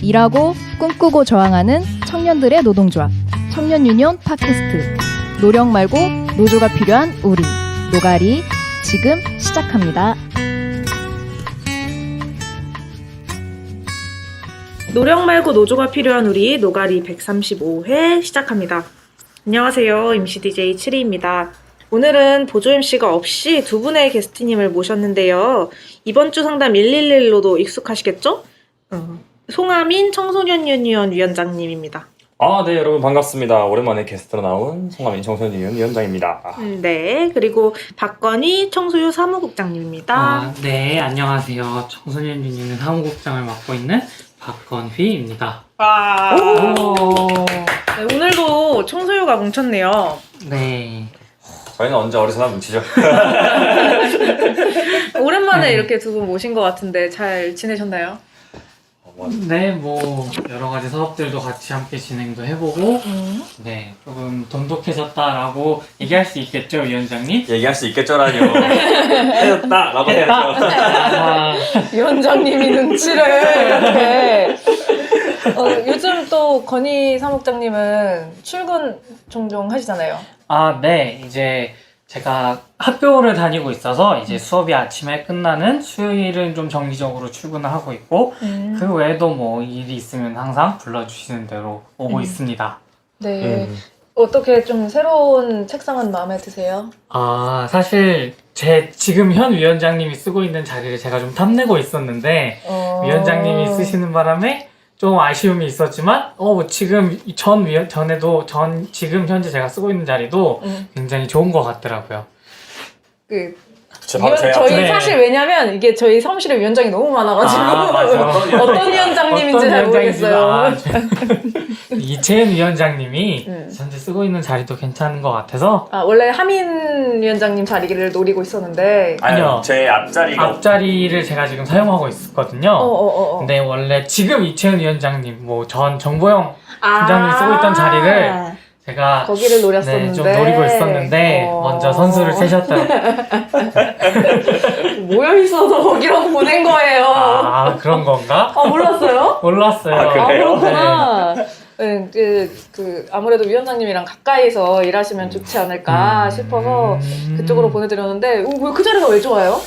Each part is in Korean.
일하고 꿈꾸고 저항하는 청년들의 노동조합 청년유니온 팟캐스트 노력 말고 노조가 필요한 우리 노가리 지금 시작합니다. 노력 말고 노조가 필요한 우리 노가리 135회 시작합니다. 안녕하세요. MC DJ 7이입니다. 오늘은 보조 MC가 없이 두 분의 게스트님을 모셨는데요. 이번 주 상담 111로도 익숙하시겠죠? 송하민 청소년 유니온 위원장님입니다. 네, 여러분 반갑습니다. 오랜만에 게스트로 나온 송하민 청소년 유니온 위원장입니다. 네, 그리고 박건희 청소유 사무국장님입니다. 네, 안녕하세요. 청소년 유니온 사무국장을 맡고 있는 박건휘입니다. 네, 오늘도 청소유가 뭉쳤네요. 네. 저희는 언제 어디서나 뭉치죠. 오랜만에 이렇게 두 분 모신 것 같은데 잘 지내셨나요? 네, 뭐 여러 가지 사업들도 같이 함께 진행도 해보고 네, 조금 돈독해졌다라고 얘기할 수 있겠죠, 위원장님? 얘기할 수 있겠죠라뇨. 해줬다라고 해야죠. 위원장님이 눈치를 이렇게. 요즘 또 건희 사무국장님은 출근 종종 하시잖아요. 네, 이제 제가 학교를 다니고 있어서 이제 수업이 아침에 끝나는 수요일은 좀 정기적으로 출근을 하고 있고 그 외에도 뭐 일이 있으면 항상 불러주시는 대로 오고 있습니다. 네. 어떻게 좀 새로운 책상은 마음에 드세요? 사실 제 지금 현 위원장님이 쓰고 있는 자리를 제가 좀 탐내고 있었는데 위원장님이 쓰시는 바람에 좀 아쉬움이 있었지만 지금 지금 현재 제가 쓰고 있는 자리도 굉장히 좋은 것 같더라고요. 저희 사실 왜냐면 이게 저희 사무실에 위원장이 너무 많아가지고 맞아. 어떤 위원장님인지 잘 모르겠어요. 이채은 위원장님이 현재 쓰고 있는 자리도 괜찮은 것 같아서 원래 하민 위원장님 자리를 노리고 있었는데 아니요, 제 앞자리를 제가 지금 사용하고 있었거든요. 근데 원래 지금 이채은 위원장님 전 정보영 팀장님이 쓰고 있던 자리를 제가 거기를 노렸었는데 좀 노리고 있었는데 먼저 선수를 세셨다. 모여 있어서 거기로 보낸 거예요. 그런 건가? 몰랐어요? 몰랐어요. 그래요? 그렇구나. 네, 아무래도 위원장님이랑 가까이서 일하시면 좋지 않을까 싶어서 그쪽으로 보내드렸는데 그 자리가 왜 좋아요?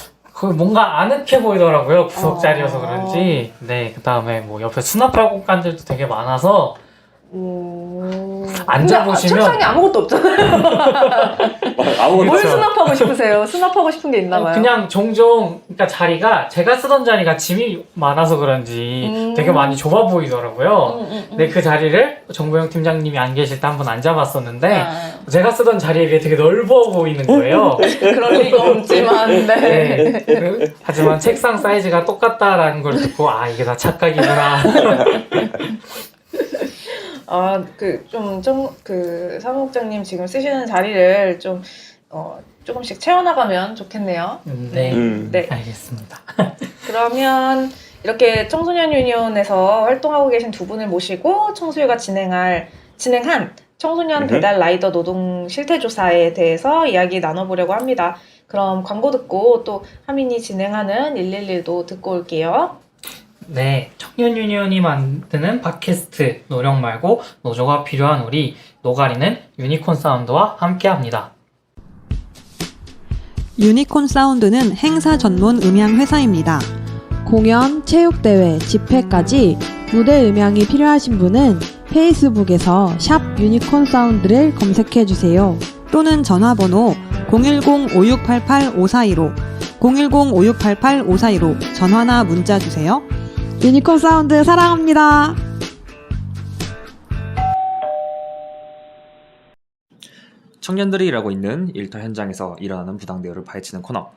뭔가 아늑해 보이더라고요. 부속 자리여서 그런지. 네, 그 다음에 뭐 옆에 수납할 공간들도 되게 많아서 앉아보시면 책상에 아무것도 없잖아요. 뭘 없죠. 수납하고 싶으세요? 수납하고 싶은 게 있나 봐요. 그냥 종종 그러니까 자리가 제가 쓰던 자리가 짐이 많아서 그런지 되게 많이 좁아 보이더라고요. 근데 그 자리를 정보영 팀장님이 안 계실 때 한번 앉아봤었는데 제가 쓰던 자리에 비해 되게 넓어 보이는 거예요. 그럴 리가 없지만 네. 하지만 책상 사이즈가 똑같다라는 걸 듣고 이게 다 착각이구나. 사무국장님 지금 쓰시는 자리를 조금씩 채워나가면 좋겠네요. 네. 네. 알겠습니다. 그러면 이렇게 청소년 유니온에서 활동하고 계신 두 분을 모시고 청소유가 진행한 청소년 배달 라이더 노동 실태조사에 대해서 이야기 나눠보려고 합니다. 그럼 광고 듣고 또 하민이 진행하는 111도 듣고 올게요. 네, 청년 유니온이 만드는 팟캐스트 노력 말고 노조가 필요한 우리 노가리는 유니콘 사운드와 함께합니다. 유니콘 사운드는 행사 전문 음향 회사입니다. 공연, 체육대회, 집회까지 무대 음향이 필요하신 분은 페이스북에서 샵 유니콘 사운드를 검색해주세요. 또는 전화번호 010-5688-5415 010-5688-5415 전화나 문자 주세요. 유니콘 사운드 사랑합니다. 청년들이 일하고 있는 일터 현장에서 일어나는 부당대우를 파헤치는 코너.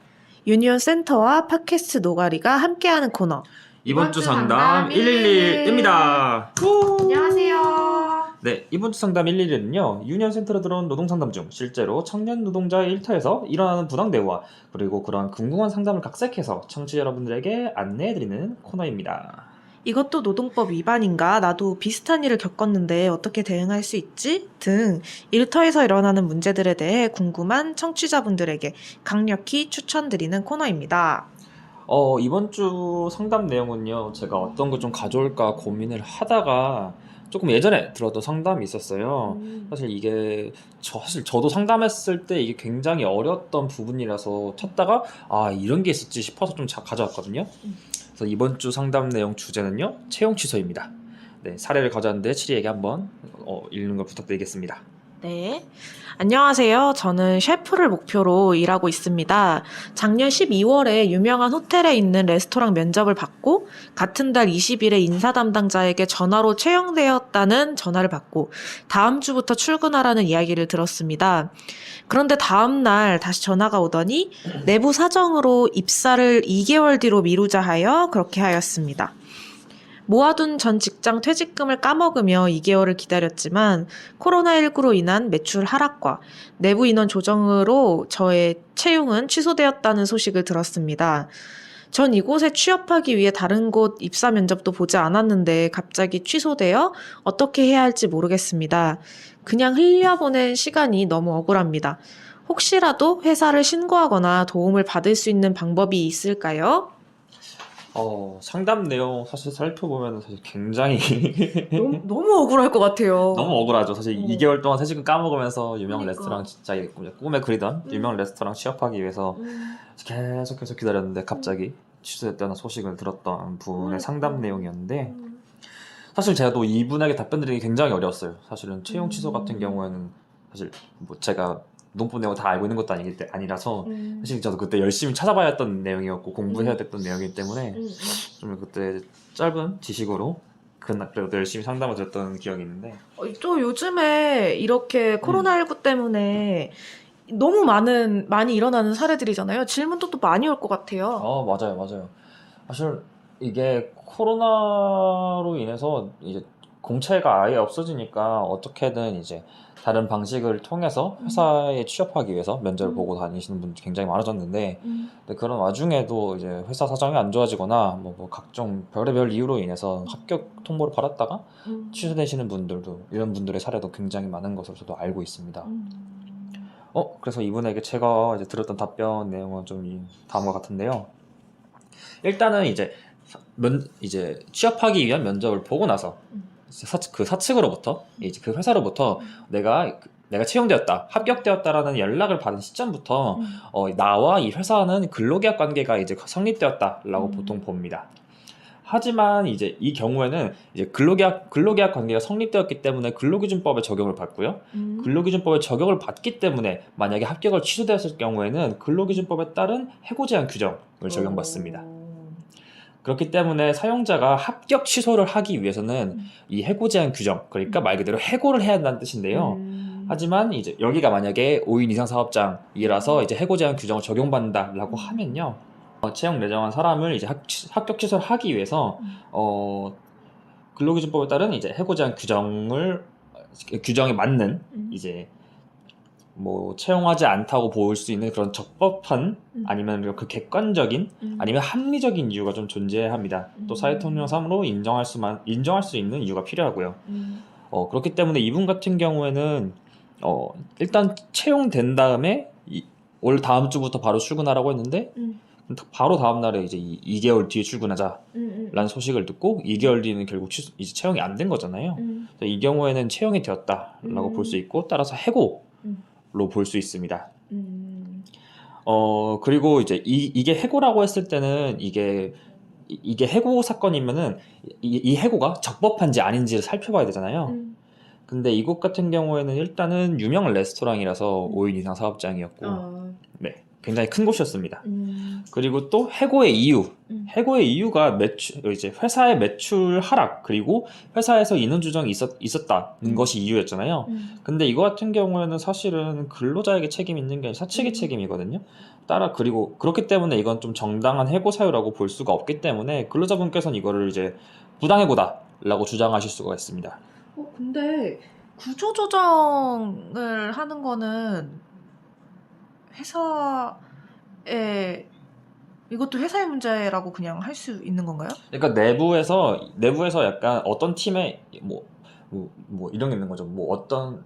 유니온 센터와 팟캐스트 노가리가 함께하는 코너. 이번 주 상담 111입니다. 안녕하세요. 네, 이번 주 상담 111은요. 유니온 센터로 들어온 노동 상담 중 실제로 청년 노동자의 일터에서 일어나는 부당대우와 그리고 그러한 궁금한 상담을 각색해서 청취자 여러분들에게 안내해드리는 코너입니다. 이것도 노동법 위반인가? 나도 비슷한 일을 겪었는데 어떻게 대응할 수 있지? 등 일터에서 일어나는 문제들에 대해 궁금한 청취자분들에게 강력히 추천드리는 코너입니다. 이번 주 상담 내용은요, 제가 어떤 거 좀 가져올까 고민을 하다가 조금 예전에 들었던 상담이 있었어요. 사실 이게 사실 저도 상담했을 때 이게 굉장히 어려웠던 부분이라서 찾다가 이런 게 있었지 싶어서 좀 가져왔거든요. 그래서 이번 주 상담 내용 주제는요, 채용 취소입니다. 네, 사례를 가져왔는데 치리에게 한번 읽는 걸 부탁드리겠습니다. 네. 안녕하세요. 저는 셰프를 목표로 일하고 있습니다. 작년 12월에 유명한 호텔에 있는 레스토랑 면접을 받고 같은 달 20일에 인사 담당자에게 전화로 채용되었다는 전화를 받고 다음 주부터 출근하라는 이야기를 들었습니다. 그런데 다음 날 다시 전화가 오더니 내부 사정으로 입사를 2개월 뒤로 미루자 하여 그렇게 하였습니다. 모아둔 전 직장 퇴직금을 까먹으며 2개월을 기다렸지만 코로나19로 인한 매출 하락과 내부 인원 조정으로 저의 채용은 취소되었다는 소식을 들었습니다. 전 이곳에 취업하기 위해 다른 곳 입사 면접도 보지 않았는데 갑자기 취소되어 어떻게 해야 할지 모르겠습니다. 그냥 흘려보낸 시간이 너무 억울합니다. 혹시라도 회사를 신고하거나 도움을 받을 수 있는 방법이 있을까요? 상담 내용 사실 살펴보면 사실 굉장히 너무 억울할 것 같아요. 너무 억울하죠. 사실 2개월 동안 퇴직금 까먹으면서 유명 레스토랑 진짜 꿈에 그리던 유명 레스토랑 취업하기 위해서 계속해서 기다렸는데 갑자기 취소됐다는 소식을 들었던 분의 상담 내용이었는데, 사실 제가 또 이분에게 답변드리기 굉장히 어려웠어요. 사실은 채용 취소 같은 경우에는 사실 뭐 제가 농법 내용 다 알고 있는 것도 아니라서 사실 저도 그때 열심히 찾아봐야 했던 내용이었고 공부해야 됐던 내용이기 때문에 좀 그때 짧은 지식으로 그래도 열심히 상담을 드렸던 기억이 있는데, 또 요즘에 이렇게 코로나19 때문에 너무 많이 일어나는 사례들이잖아요. 질문도 또 많이 올 것 같아요. 맞아요. 사실 이게 코로나로 인해서 이제 공채가 아예 없어지니까 어떻게든 이제 다른 방식을 통해서 회사에 취업하기 위해서 면접을 보고 다니시는 분들이 굉장히 많아졌는데, 근데 그런 와중에도 이제 회사 사정이 안 좋아지거나 뭐 각종 별의별 이유로 인해서 합격 통보를 받았다가 취소되시는 분들도, 이런 분들의 사례도 굉장히 많은 것으로 저도 알고 있습니다. 그래서 이분에게 제가 이제 들었던 답변 내용은 좀 다음과 같은데요. 일단은 이제 취업하기 위한 면접을 보고 나서 그 사측으로부터 이제 그 회사로부터 내가 채용되었다, 합격되었다라는 연락을 받은 시점부터 나와 이 회사는 근로계약 관계가 이제 성립되었다라고 보통 봅니다. 하지만 이제 이 경우에는 이제 근로계약 관계가 성립되었기 때문에 근로기준법에 적용을 받고요. 근로기준법에 적용을 받기 때문에 만약에 합격을 취소되었을 경우에는 근로기준법에 따른 해고 제한 규정을 적용받습니다. 그렇기 때문에 사용자가 합격 취소를 하기 위해서는 이 해고 제한 규정, 그러니까 말 그대로 해고를 해야 한다는 뜻인데요. 하지만 이제 여기가 만약에 5인 이상 사업장이라서 이제 해고 제한 규정을 적용받는다라고 하면요, 채용 예정한 사람을 이제 합격 취소를 하기 위해서 근로기준법에 따른 이제 해고 제한 규정에 맞는 이제 뭐 채용하지 않다고 볼 수 있는 그런 적법한 아니면 그 객관적인 아니면 합리적인 이유가 좀 존재해야 합니다. 또 사회통념상으로 인정할 수 있는 이유가 필요하고요. 그렇기 때문에 이분 같은 경우에는 일단 채용된 다음에 올 다음 주부터 바로 출근하라고 했는데 바로 다음 날에 이제 2개월 뒤에 출근하자라는 소식을 듣고 2개월 뒤는 결국 이제 채용이 안 된 거잖아요. 이 경우에는 채용이 되었다라고 볼 수 있고, 따라서 해고로 볼 수 있습니다. 그리고 이제 이게 해고라고 했을 때는 이게 해고 사건이면은 이 해고가 적법한지 아닌지를 살펴봐야 되잖아요. 근데 이곳 같은 경우에는 일단은 유명 레스토랑이라서 5인 이상 사업장이었고, 네, 굉장히 큰 곳이었습니다. 그리고 또 해고의 이유가 이제 회사의 매출 하락, 그리고 회사에서 인원 조정이 있었다는 것이 이유였잖아요. 근데 이거 같은 경우에는 사실은 근로자에게 책임이 있는 게 아니라 사측의 책임이거든요. 그리고 그렇기 때문에 이건 좀 정당한 해고 사유라고 볼 수가 없기 때문에 근로자분께서는 이거를 이제 부당해고다라고 주장하실 수가 있습니다. 근데 구조조정을 하는 거는 회사에, 이것도 회사의 문제라고 그냥 할 수 있는 건가요? 그러니까 내부에서 약간 어떤 팀에 뭐 이런 게 있는 거죠. 뭐 어떤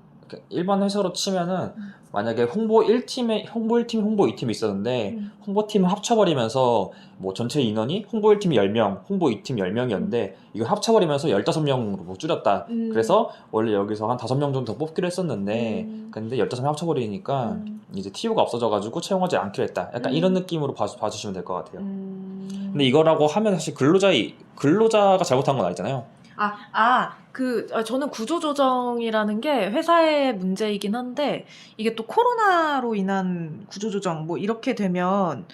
일반 회사로 치면은 만약에 홍보 1팀이 홍보 2팀이 있었는데 홍보팀을 합쳐버리면서 뭐 전체 인원이 홍보 1팀이 10명, 홍보 2팀 10명이었는데 이걸 합쳐버리면서 15명으로 뭐 줄였다. 그래서 원래 여기서 한 5명 정도 더 뽑기로 했었는데 근데 15명 합쳐버리니까 이제 TO가 없어져가지고 채용하지 않기로 했다. 약간 이런 느낌으로 봐주시면 될 것 같아요. 근데 이거라고 하면 사실 근로자가 잘못한 건 아니잖아요. 저는 구조조정이라는 게 회사의 문제이긴 한데, 이게 또 코로나로 인한 구조조정, 뭐, 이렇게 되면,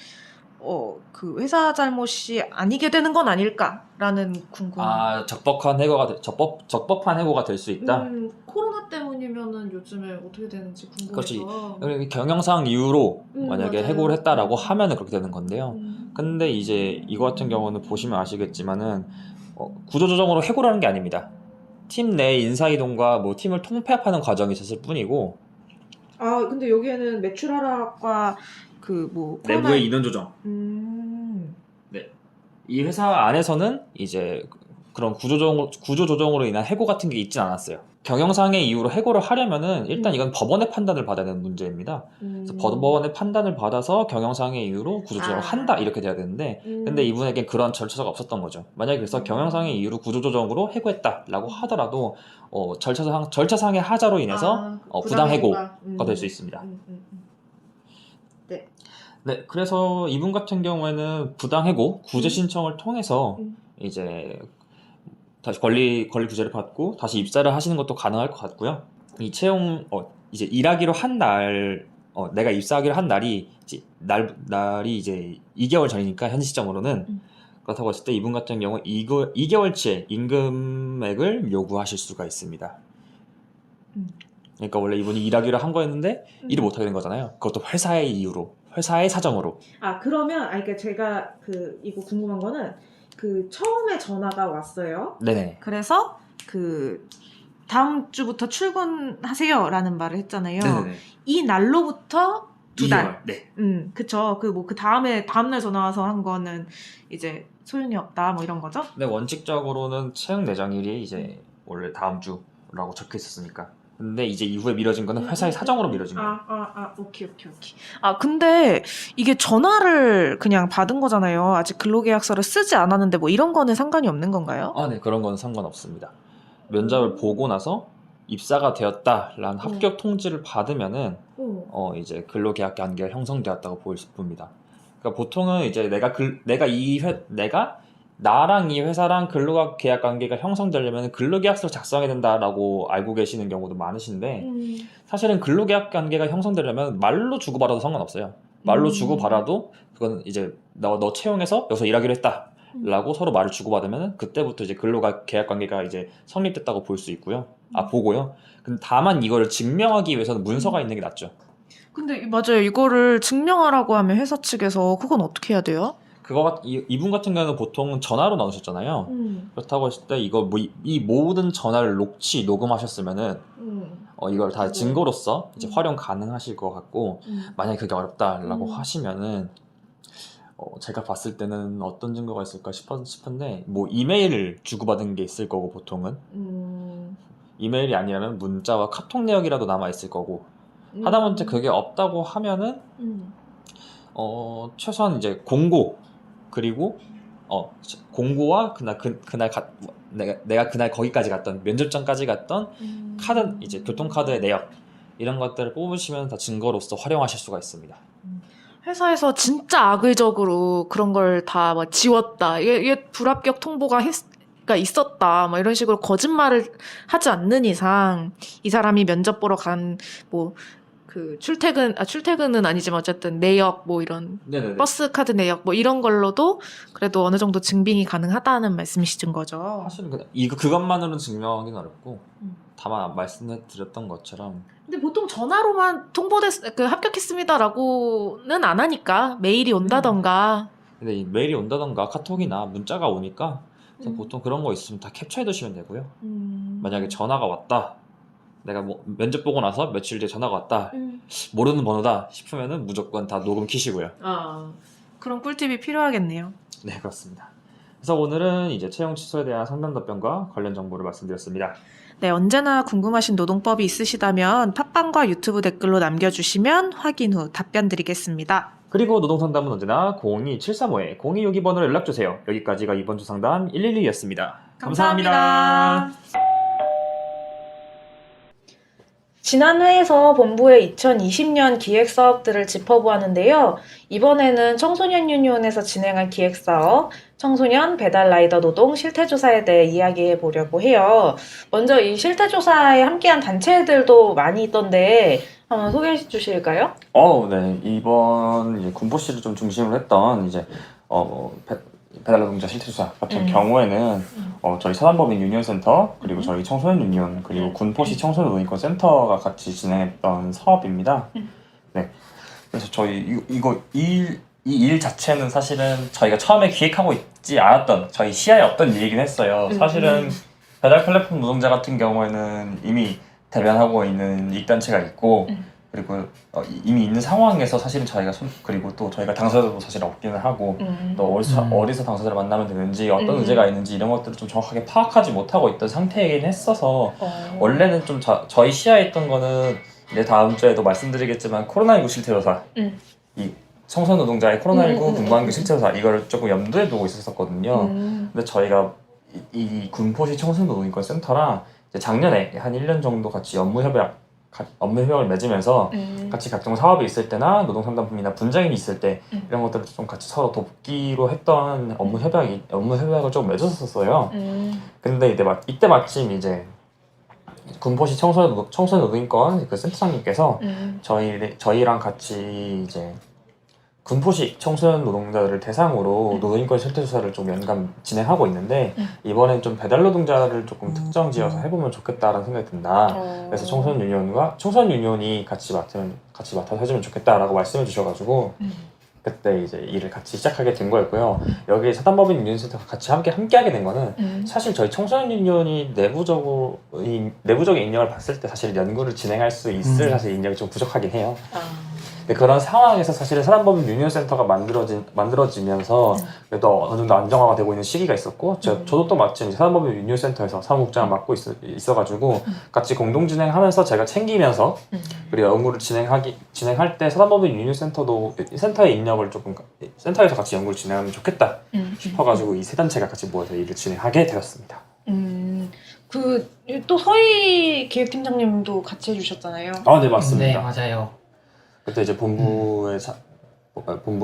그 회사 잘못이 아니게 되는 건 아닐까라는 궁금한. 적법한 해고가 될 수 있다. 코로나 때문이면은 요즘에 어떻게 되는지 궁금해서. 그렇지. 경영상 이유로 만약에 맞아요. 해고를 했다라고 하면은 그렇게 되는 건데요. 근데 이제 이거 같은 경우는 보시면 아시겠지만은 구조조정으로 해고를 하는 게 아닙니다. 팀 내 인사이동과 뭐 팀을 통폐합하는 과정이 있었을 뿐이고 근데 여기에는 매출 하락과 내부의 인원 조정. 이 회사 안에서는 이제 그런 구조조정으로 인한 해고 같은 게 있진 않았어요. 경영상의 이유로 해고를 하려면은 일단 이건 법원의 판단을 받아야 되는 문제입니다. 그래서 법원의 판단을 받아서 경영상의 이유로 구조조정을 한다 이렇게 돼야 되는데 근데 이분에겐 그런 절차가 없었던 거죠. 만약에 그래서 경영상의 이유로 구조조정으로 해고했다라고 하더라도 절차상의 하자로 인해서 부당해고가 될 수 있습니다. 네, 그래서 이분 같은 경우에는 부당해고 구제 신청을 통해서 이제 다시 권리 구제를 받고 다시 입사를 하시는 것도 가능할 것 같고요. 이 채용 이제 일하기로 한 날, 내가 입사하기로 한 날이 이제 2개월 전이니까 현 시점으로는 그렇다고 했을 때 이분 같은 경우 2개월치의 임금액을 요구하실 수가 있습니다. 그러니까 원래 이분이 일하기로 한 거였는데 일을 못 하게 된 거잖아요. 그것도 회사의 이유로, 회사의 사정으로. 그러면 그러니까 제가 이거 궁금한 거는 처음에 전화가 왔어요. 네네. 그래서 다음 주부터 출근하세요라는 말을 했잖아요. 네네네. 이 날로부터 2달. 네. 그쵸. 다음 날 전화 와서 한 거는 이제 소용이 없다, 뭐 이런 거죠? 네, 원칙적으로는 채용 내정일이 이제 원래 다음 주라고 적혀 있었으니까. 근데 이제 이후에 미뤄진 거는 회사의 사정으로 미뤄진 거예요. 오케이. 근데 이게 전화를 그냥 받은 거잖아요. 아직 근로계약서를 쓰지 않았는데 뭐 이런 거는 상관이 없는 건가요? 네, 그런 건 상관없습니다. 면접을 보고 나서 입사가 되었다라는 합격 통지를 받으면은 이제 근로계약 관계가 형성되었다고 보일 수 있습니다. 그러니까 보통은 이제 나랑 이 회사랑 근로계약 관계가 형성되려면 근로계약서를 작성해야 된다라고 알고 계시는 경우도 많으신데 사실은 근로계약 관계가 형성되려면 말로 주고받아도 상관없어요. 말로 주고받아도 그건 이제 너 채용해서 여기서 일하기로 했다라고 서로 말을 주고받으면 그때부터 이제 근로계약 관계가 이제 성립됐다고 볼 수 있고요. 보고요. 근데 다만 이거를 증명하기 위해서는 문서가 있는 게 낫죠. 근데 맞아요. 이거를 증명하라고 하면 회사 측에서 그건 어떻게 해야 돼요? 이분 같은 경우는 보통 전화로 나오셨잖아요. 그렇다고 했을 때 이 모든 전화를 녹음하셨으면은 이걸 다 증거로서 이제 활용 가능하실 것 같고 만약에 그게 어렵다라고 하시면은 제가 봤을 때는 어떤 증거가 있을까 싶은데 뭐 이메일을 주고받은 게 있을 거고 보통은 이메일이 아니라면 문자와 카톡 내역이라도 남아 있을 거고 하다못해 그게 없다고 하면은 최소한 이제 공고 그리고 공고와 내가 그날 거기까지 갔던 면접장까지 갔던 카드 이제 교통카드의 내역 이런 것들을 뽑으시면 다 증거로서 활용하실 수가 있습니다. 회사에서 진짜 악의적으로 그런 걸 다 지웠다. 이게 불합격 통보가 있었다. 뭐 이런 식으로 거짓말을 하지 않는 이상 이 사람이 면접 보러 간 출퇴근은 아니지만 어쨌든 내역 뭐 이런 네네네. 버스 카드 내역 뭐 이런 걸로도 그래도 어느 정도 증빙이 가능하다는 말씀이신 거죠. 사실은 그것만으로는 증명하기는 어렵고 다만 말씀드렸던 것처럼 근데 보통 전화로만 합격했습니다라고는 안 하니까 메일이 온다던가. 근데 이 메일이 온다던가 카톡이나 문자가 오니까 그래서 보통 그런 거 있으면 다 캡처해 두시면 되고요. 만약에 전화가 왔다. 내가 뭐 면접 보고 나서 며칠 뒤에 전화가 왔다. 모르는 번호다 싶으면은 무조건 다 녹음 키시고요. 그런 꿀팁이 필요하겠네요. 네, 그렇습니다. 그래서 오늘은 이제 채용 취소에 대한 상담 답변과 관련 정보를 말씀드렸습니다. 네, 언제나 궁금하신 노동법이 있으시다면 팟빵과 유튜브 댓글로 남겨주시면 확인 후 답변 드리겠습니다. 그리고 노동상담은 언제나 02735-0262번으로 연락주세요. 여기까지가 이번 주 상담 112였습니다. 감사합니다. 지난 회에서 본부의 2020년 기획사업들을 짚어보았는데요. 이번에는 청소년 유니온에서 진행한 기획사업, 청소년 배달 라이더 노동 실태조사에 대해 이야기해 보려고 해요. 먼저 이 실태조사에 함께한 단체들도 많이 있던데 한번 소개해 주실까요? 네. 이번 이제 군포시를 좀 중심으로 했던 이제 배달노동자 실태조사 같은 경우에는 저희 사단법인 유니온센터 그리고 저희 청소년 유니온 그리고 군포시 청소년 노동인권 센터가 같이 진행했던 사업입니다. 네. 그래서 저희 이 일 자체는 사실은 저희가 처음에 기획하고 있지 않았던 저희 시야에 없던 일이긴 했어요. 사실은 배달 플랫폼 노동자 같은 경우에는 이미 대변하고 있는 이익단체가 있고 그리고 이미 있는 상황에서 사실은 저희가 그리고 또 저희가 당사자도 사실 없기는 하고 또 어디서 당사자를 만나면 되는지 어떤 의제가 있는지 이런 것들을 좀 정확하게 파악하지 못하고 있던 상태이긴 했어서 원래는 좀 저희 시야에 있던 거는 이제 다음 주에도 말씀드리겠지만 코로나19 실태조사 이 청소년 노동자의 코로나19 근무환경 실태조사 이거를 조금 염두에 두고 있었거든요. 근데 저희가 이 군포시 청소년 노동인권 센터랑 이제 작년에 한 1년 정도 같이 업무 협약을 맺으면서 같이 각종 사업이 있을 때나 노동상담품이나 분쟁이 있을 때 이런 것들을 좀 같이 서로 돕기로 했던 업무 협약을 좀 맺었었어요. 근데 이때 마침 이제 군포시 청소년 노동인권 그 센터장님께서 저희랑 같이 이제 군포시 청소년 노동자들을 대상으로 노동인권 실태조사를 좀 연간 진행하고 있는데 이번엔 좀 배달 노동자를 조금 특정 지어서 해보면 좋겠다라는 생각이 든다. 그래서 청소년 유니온이 같이 맡아서 해주면 좋겠다라고 말씀해 주셔가지고 그때 이제 일을 같이 시작하게 된 거였고요. 여기 사단법인 유니온센터가 같이 함께하게 된 거는 사실 저희 청소년 유니온이 내부적인 인력을 봤을 때 사실 연구를 진행할 수 있을 사실 인력이 좀 부족하긴 해요. 근데 그런 상황에서 사실은 사단법인 유니온센터가 만들어지면서 그래도 어느 정도 안정화가 되고 있는 시기가 있었고 저도 또 마침 사단법인 유니온센터에서 사무국장을 맡고 있어가지고 같이 공동 진행하면서 제가 챙기면서 그리고 연구를 진행할 때 사단법인 유니온센터도 센터의 인력을 조금 센터에서 같이 연구를 진행하면 좋겠다 싶어가지고 이 세 단체가 같이 모여서 일을 진행하게 되었습니다. 또 서희 기획팀장님도 같이 해주셨잖아요. 네 맞습니다. 네, 맞아요. 그때 이제 본부의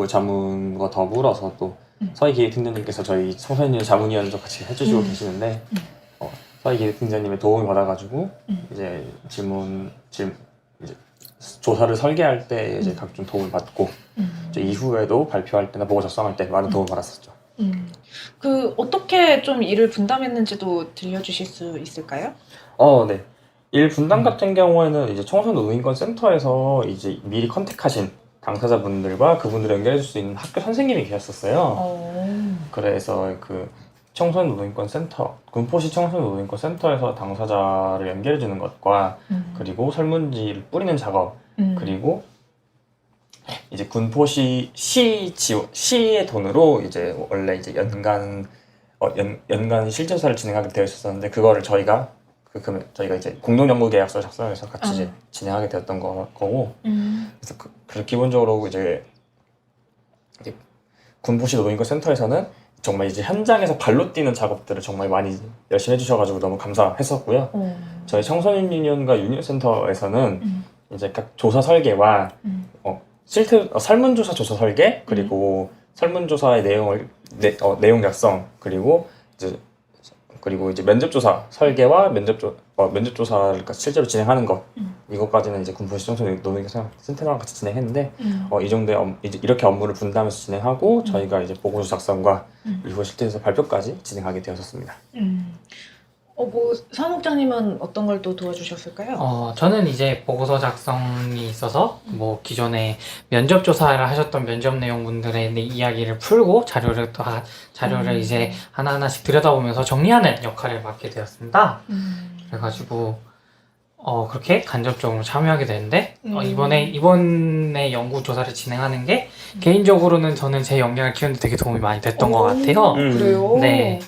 자문과 더불어서 또 서희 기획팀장님께서 저희 청소년 자문위원도 같이 해주시고 계시는데 서희 기획팀장님의 도움을 받아가지고 이제 이제 조사를 설계할 때 이제 각종 도움을 받고 이제 이후에도 발표할 때나 보고 작성할 때 많은 도움을 받았었죠. 어떻게 좀 일을 분담했는지도 들려주실 수 있을까요? 네. 일 분담 같은 경우에는 이제 청소년 노동인권 센터에서 이제 미리 컨택하신 당사자분들과 그분들을 연결해 줄 수 있는 학교 선생님이 계셨었어요. 그래서 그 청소년 노동인권 센터, 군포시 청소년 노동인권 센터에서 당사자를 연결해 주는 것과 그리고 설문지를 뿌리는 작업 그리고 이제 군포시 시의 돈으로 이제 원래 이제 연간 실제조사를 진행하게 되어 있었는데 그거를 저희가 이제 공동연구 계약서를 작성해서 같이 이제 진행하게 되었던 거고 그래서 그래서 기본적으로 이제 군포시 노동인권 센터에서는 정말 이제 현장에서 발로 뛰는 작업들을 정말 많이 열심히 해주셔가지고 너무 감사했었고요. 저희 청소년 유니온과 유니온센터에서는 이제 각 조사 설계와 설문조사 조사 설계 그리고 설문조사의 내용 작성 그리고 이제 면접조사 설계와 면접조사를 실제로 진행하는 것 이것까지는 이제 군포시 청소년 노동인권 센터랑 같이 진행했는데 이 정도의 이제 이렇게 업무를 분담해서 진행하고 저희가 이제 보고서 작성과 이후 실제에서 발표까지 진행하게 되었습니다. 사무국장님은 어떤 걸 또 도와주셨을까요? 저는 이제 보고서 작성이 있어서 뭐 기존에 면접 조사를 하셨던 면접 내용분들의 이야기를 풀고 자료를 이제 하나하나씩 들여다보면서 정리하는 역할을 맡게 되었습니다. 그래가지고 그렇게 간접적으로 참여하게 되는데 이번에 연구 조사를 진행하는 게 개인적으로는 저는 제 역량을 키우는데 되게 도움이 많이 됐던 것 같아요. 그래요? 네.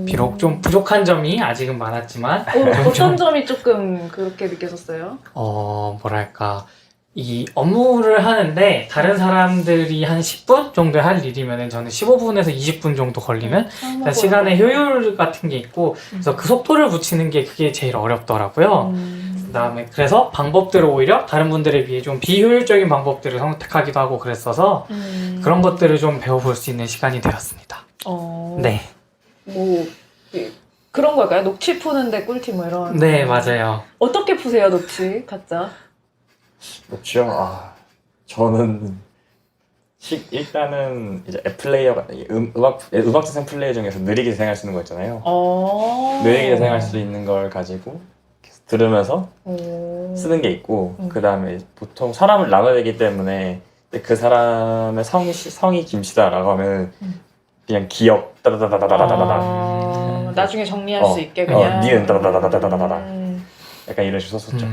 비록 좀 부족한 점이 아직은 많았지만 어떤 점이 조금 그렇게 느껴졌어요? 뭐랄까 이 업무를 하는데 다른 사람들이 한 10분 정도 할 일이면은 저는 15분에서 20분 정도 걸리는 시간의 효율 같은 게 있고 그래서 그 속도를 붙이는 게 그게 제일 어렵더라고요. 그다음에 그래서 방법들을 오히려 다른 분들에 비해 좀 비효율적인 방법들을 선택하기도 하고 그랬어서 그런 것들을 좀 배워볼 수 있는 시간이 되었습니다. 네. 뭐 그런 걸까요? 녹취 푸는데 꿀팁 뭐 이런. 네, 맞아요. 어떻게 푸세요, 녹취? 각자? 녹취요? 저는 일단은 이제 앱 플레이어가 음악 재생 플레이어 중에서 느리게 재생할 수 있는 거 있잖아요. 느리게 재생할 수 있는 걸 가지고 계속 들으면서 쓰는 게 있고 그 다음에 보통 사람을 나눠야 되기 때문에 그 사람의 성이 김씨다라고 하면 그냥 기억 따다다다다다다다 나중에 정리할 수 있게 그냥. 니은 따다다다다다다다 약간 이런 식으로 썼었죠.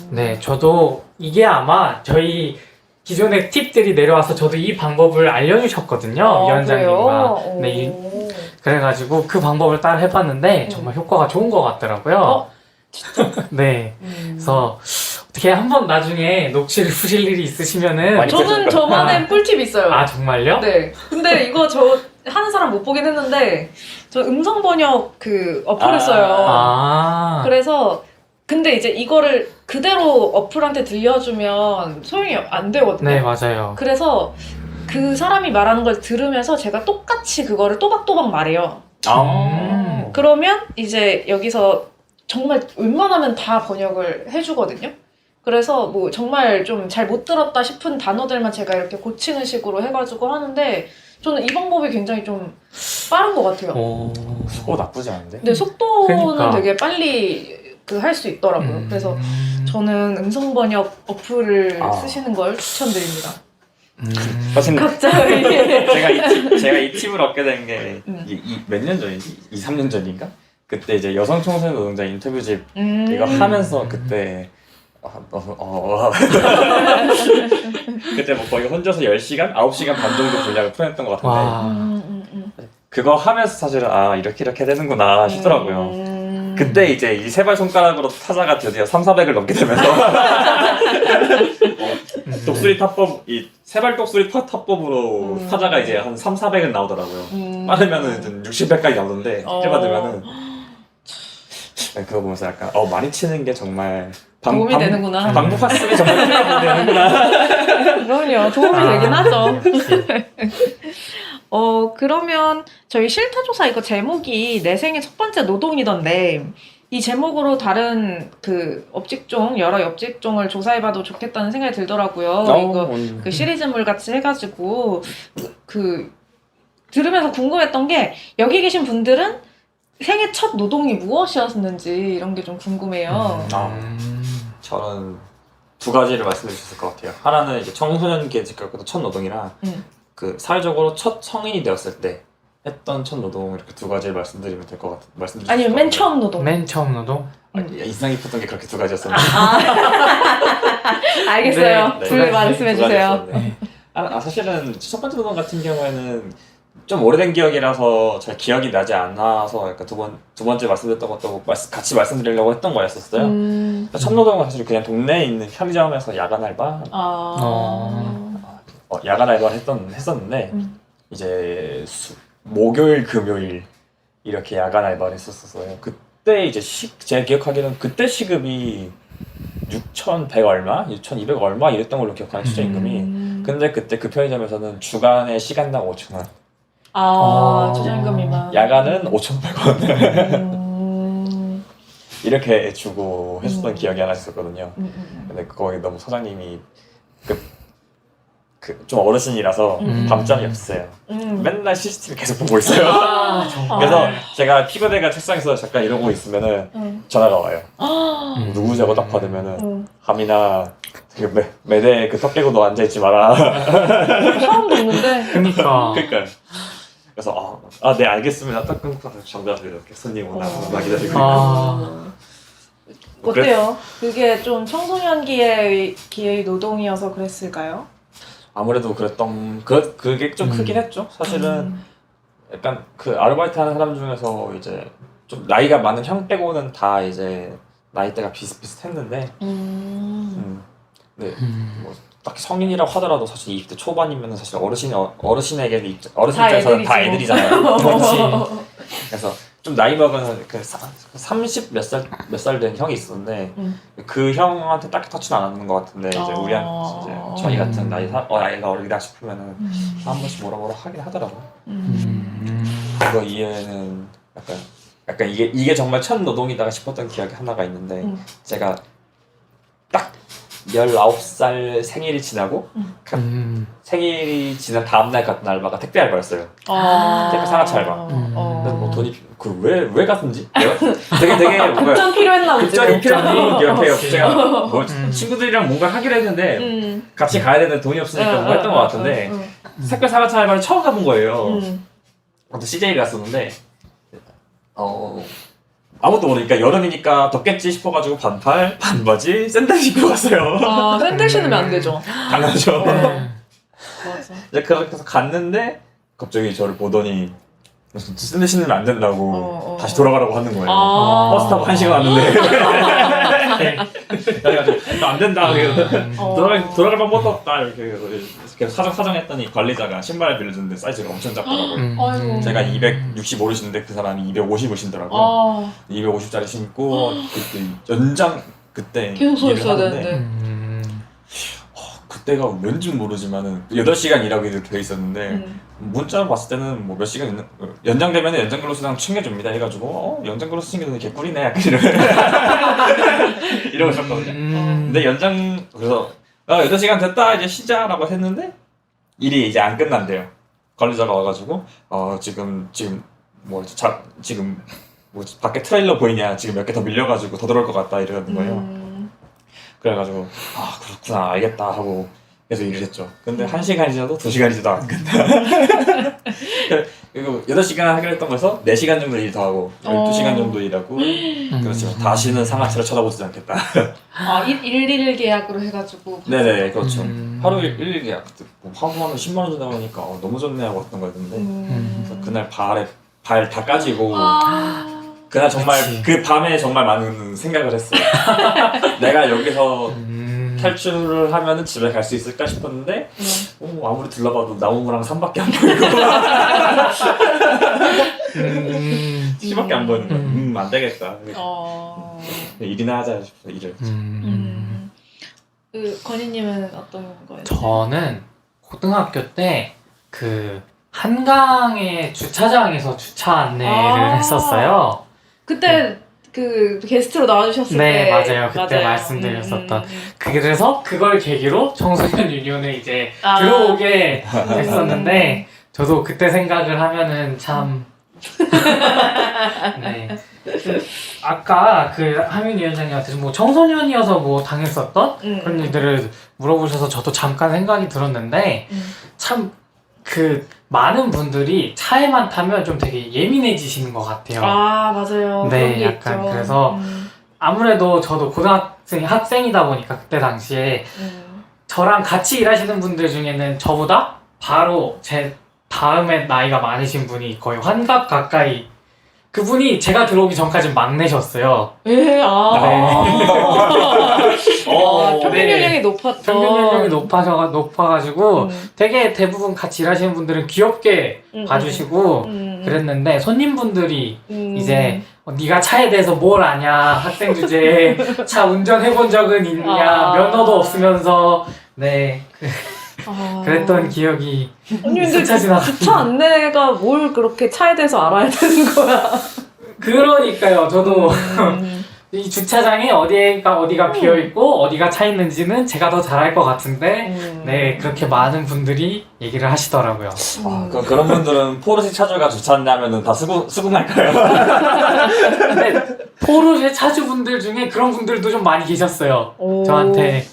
네, 저도 이게 아마 저희 기존의 팁들이 내려와서 저도 이 방법을 알려주셨거든요. 위원장님과. 네, 그래가지고 그 방법을 따라 해봤는데 정말 효과가 좋은 것 같더라고요. 진짜? 네. 그래서 어떻게 한번 나중에 녹취를 푸실 일이 있으시면은 저는 저만의 꿀팁 있어요. 아 정말요? 네. 근데 이거 저 하는 사람 못 보긴 했는데 저 음성 번역 그 어플을 써요. 그래서 근데 이제 이거를 그대로 어플한테 들려주면 소용이 안 되거든요. 네, 맞아요. 그래서 그 사람이 말하는 걸 들으면서 제가 똑같이 그거를 또박또박 말해요. 그러면 이제 여기서 정말 웬만하면 다 번역을 해주거든요. 그래서 뭐 정말 좀 잘 못 들었다 싶은 단어들만 제가 이렇게 고치는 식으로 해가지고 하는데 저는 이 방법이 굉장히 좀 빠른 것 같아요. 나쁘지 않은데? 근데 속도는 그러니까. 되게 빨리 그 할 수 있더라고요. 그래서 저는 음성 번역 어플을 쓰시는 걸 추천드립니다. 사실 갑자기 제가 이 팁을 얻게 된 게 몇 년 전이지? 2, 3년 전인가? 그때 이제 여성 청소년 노동자 인터뷰집 이거 하면서 그때 그때 뭐 거의 혼자서 10시간? 9시간 반 정도 분량을 풀어냈던 것 같은데 그거 하면서 사실은 이렇게 해야 되는구나 싶더라고요. 그때 이제 이 세발 손가락으로 타자가 드디어 3,400을 넘게 되면서 독수리 타법, 이 세발 독수리 타법으로 타자가 이제 한 3,400은 나오더라고요. 빠르면은 60배까지 나오던데 해받으면은 그거 보면서 약간 많이 치는 게 정말 도움이 되는구나. 방법 학습이 정말 도움이 되는구나. 그럼요. 도움이 되긴 하죠. 그러면 저희 실타조사 이거 제목이 내 생애 첫 번째 노동이던데 이 제목으로 다른 그 업직종, 여러 업직종을 조사해봐도 좋겠다는 생각이 들더라고요. 이거 그 시리즈물 같이 해가지고 그 들으면서 궁금했던 게 여기 계신 분들은 생애 첫 노동이 무엇이었는지 이런 게 좀 궁금해요. 저는 두 가지를 말씀드릴 수 있을 것 같아요. 하나는 이제 청소년 계직하고도 첫 노동이랑 그 사회적으로 첫 성인이 되었을 때 했던 첫 노동 이렇게 두 가지를 말씀드리면 될 것 같아요. 말씀드릴 아니면 맨 처음 노동. 맨 처음 노동? 인상 깊었던 게 그렇게 두 가지였었는데. 알겠어요. 네, 둘 말씀해주세요. 사실은 첫 번째 노동 같은 경우에는 좀 오래된 기억이라서 잘 기억이 나지 않아서 약간 두 번째 말씀드렸던 것도 같이 말씀드리려고 했던 거였었어요. 첫 노동은 사실 그냥 동네에 있는 편의점에서 야간 알바, 야간 알바를 했었는데 이제 목요일, 금요일 이렇게 야간 알바를 했었어요. 그때 이제 제가 기억하기로는 그때 시급이 6,100 얼마, 6,200 얼마 이랬던 걸로 기억하는 최저임금이. 근데 그때 그 편의점에서는 주간에 시간당 5,000원. 최저임금이만. 야간은 5,100원. 이렇게 주고 했었던 기억이 하나 있었거든요. 근데 거기 너무 사장님이 좀 어르신이라서 밤잠이 없어요. 맨날 CCTV 계속 보고 있어요. 그래서 제가 피곤해가 책상에서 잠깐 이러고 있으면은 전화가 와요. 누구냐고 딱 받으면은 하민아 매대 그 턱 깨고 너 앉아있지 마라. 처음도 없는데. 그니까. 그래서 네 알겠습니다. 딱 끊고 잠자고 이렇게 손님 오나 기다리고 어때요? 그게 좀 청소년기의 노동이어서 그랬을까요? 아무래도 그게 좀 크긴 했죠. 사실은 약간 그 아르바이트 하는 사람 중에서 이제 좀 나이가 많은 형 빼고는 다 이제 나이대가 비슷비슷했는데 네, 뭐 딱히 성인이라고 하더라도 사실 20대 초반이면 사실 어르신 입장에서는 다 애들이잖아요. 그래서 좀 나이 먹은 그 30 몇 살 된 형이 있었는데 그 형한테 딱히 터치는 안 하는 것 같은데 이제 우리한테 이제 저희 같은 나이가 어리다 싶으면은 한 번씩 뭐라 하긴 하더라고요. 그거 이해는 약간 이게 정말 첫 노동이다 싶었던 기억이 하나가 있는데 제가 딱 19살 생일이 지나고 생일이 지난 다음날 같은 알바가 택배 알바였어요. 택배 상하차 알바. 그래서 뭐 돈이 왜 갔는지 되게 뭔가 급전 필요했나 보지. 급전이 필요한 기억해요. 제가 뭐 친구들이랑 뭔가 하기로 했는데 같이 가야 되는데 돈이 없으니까 뭔가 했던 것 같은데 택배 상하차 알바를 처음 가본 거예요. 또 CJ를 갔었는데 아무것도 모르니까 여름이니까 덥겠지 싶어가지고 반팔, 반바지, 샌들 신고 갔어요. 샌들 신으면 안 되죠. 당연하죠. 맞아. 이제 그렇게 해서 갔는데 갑자기 저를 보더니 샌들 신으면 안 된다고 다시 돌아가라고 하는 거예요. 버스 타고 1시간 왔는데 그래가지고 안 된다. 돌아갈 방법도 없다. 이렇게 계속 사정했더니 관리자가 신발을 빌려줬는데 사이즈가 엄청 작더라고요. 제가 265를 신는데 그 사람이 250을 신더라고요. 250짜리 신고 그때 계속 서 일을 있어야 하는데 되는데. 그때가 왠지 모르지만은 8시간 일하기로 돼 있었는데 문자를 봤을 때는 뭐 몇 시간 있는 연장되면 연장 근로수당 챙겨줍니다 해가지고 연장 근로수 챙겨주는 게 개꿀이네 약간 이러고 있었거든요. 근데 그래서 8시간 됐다 이제 쉬자라고 했는데 일이 이제 안 끝난대요. 관리자가 와가지고 지금 밖에 트레일러 보이냐 지금 몇 개 더 밀려가지고 더 들어올 것 같다 이러는 거예요. 그래가지고 그렇구나 알겠다 하고 계속 일을 했죠. 근데 1시간이 지나도 2시간이 지나도 안 끝나. 그리고 8시간 하기로 했던 거에서 4시간 정도 일 더 하고 12시간 정도 일하고 그렇지만 다시는 상하차를 쳐다보지 않겠다. 일일 계약으로 해가지고. 네네 그렇죠. 하루 일일 계약 뭐 하루 하면 10만 원 준다고 하니까 너무 좋네 하고 했던 거였는데 그래서 그날 발 다 까지고 그날 정말 그 밤에 정말 많은 생각을 했어요. 내가 여기서 탈출을 하면은 집에 갈 수 있을까 싶었는데 아무리 둘러봐도 나무랑 산밖에 안 보이고 시밖에 안 보이는 거야. 안 되겠다. 일이나 하자 싶어서 일을 했죠. 건희님은 어떤 거예요? 저는 고등학교 때 그 한강의 주차장에서 주차 안내를 했었어요. 그때 그 게스트로 나와주셨을 네, 때 맞아요. 그때 말씀드렸었던. 그래서 그걸 계기로 청소년 유니온에 이제 들어오게 됐었는데, 저도 그때 생각을 하면은 참. 네. 아까 그 하민 위원장님한테 뭐 청소년이어서 뭐 당했었던 그런 일들을 물어보셔서 저도 잠깐 생각이 들었는데, 참 그 많은 분들이 차에만 타면 좀 되게 예민해지시는 것 같아요. 맞아요. 네, 약간 있죠. 그래서 아무래도 저도 학생이다 보니까 그때 당시에 저랑 같이 일하시는 분들 중에는 저보다 바로 제 다음에 나이가 많으신 분이 거의 환갑 가까이, 그분이 제가 들어오기 전까지 막내셨어요. 네. 평균 네. 연령이 높았죠. 평균 연령이 높아가지고 되게 대부분 같이 일하시는 분들은 귀엽게 봐주시고 그랬는데 손님분들이 이제 네가 차에 대해서 뭘 아냐, 학생 주제에 차 운전해본 적은 있냐, 면허도 없으면서 그랬던 기억이 스쳐 지나가. 주차 안내가 뭘 그렇게 차에 대해서 알아야 되는 거야. 그러니까요. 저도 이 주차장에 어디가 비어있고 어디가 차 있는지는 제가 더 잘 알 것 같은데 네, 그렇게 많은 분들이 얘기를 하시더라고요. 그런 분들은 포르쉐 차주가 주차하면은 다 수긍할까요? 근데 포르쉐 차주분들 중에 그런 분들도 좀 많이 계셨어요. 저한테.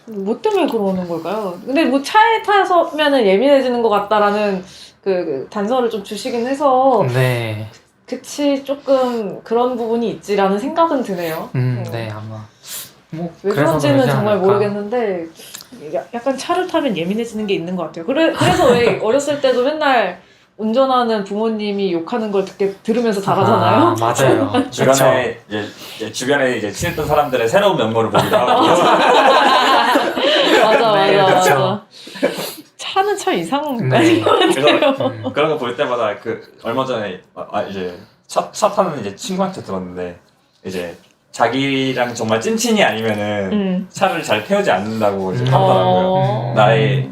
뭐 때문에 그러는 걸까요? 근데 뭐 차에 타서면은 예민해지는 것 같다라는 그 단서를 좀 주시긴 해서 네. 그치, 조금 그런 부분이 있지라는 생각은 드네요. 네, 아마. 뭐 왜 그래서 그런지는 그러지 정말 않을까. 모르겠는데 약간 차를 타면 예민해지는 게 있는 것 같아요. 그래서 왜 어렸을 때도 맨날 운전하는 부모님이 욕하는 걸 들으면서 자라잖아요. 아, 맞아요. 그렇죠. 주변에 이제 친했던 사람들의 새로운 면모를 보기도 하고. 맞아, 네, 맞아, 그렇죠. 맞아. 차는 참 이상한 네. 그래서 그런 거 볼 때마다 얼마 전에 이제 차 타는 이제 친구한테 들었는데 이제 자기랑 정말 찐친이 아니면은 차를 잘 태우지 않는다고 이제 하더라고요. 나의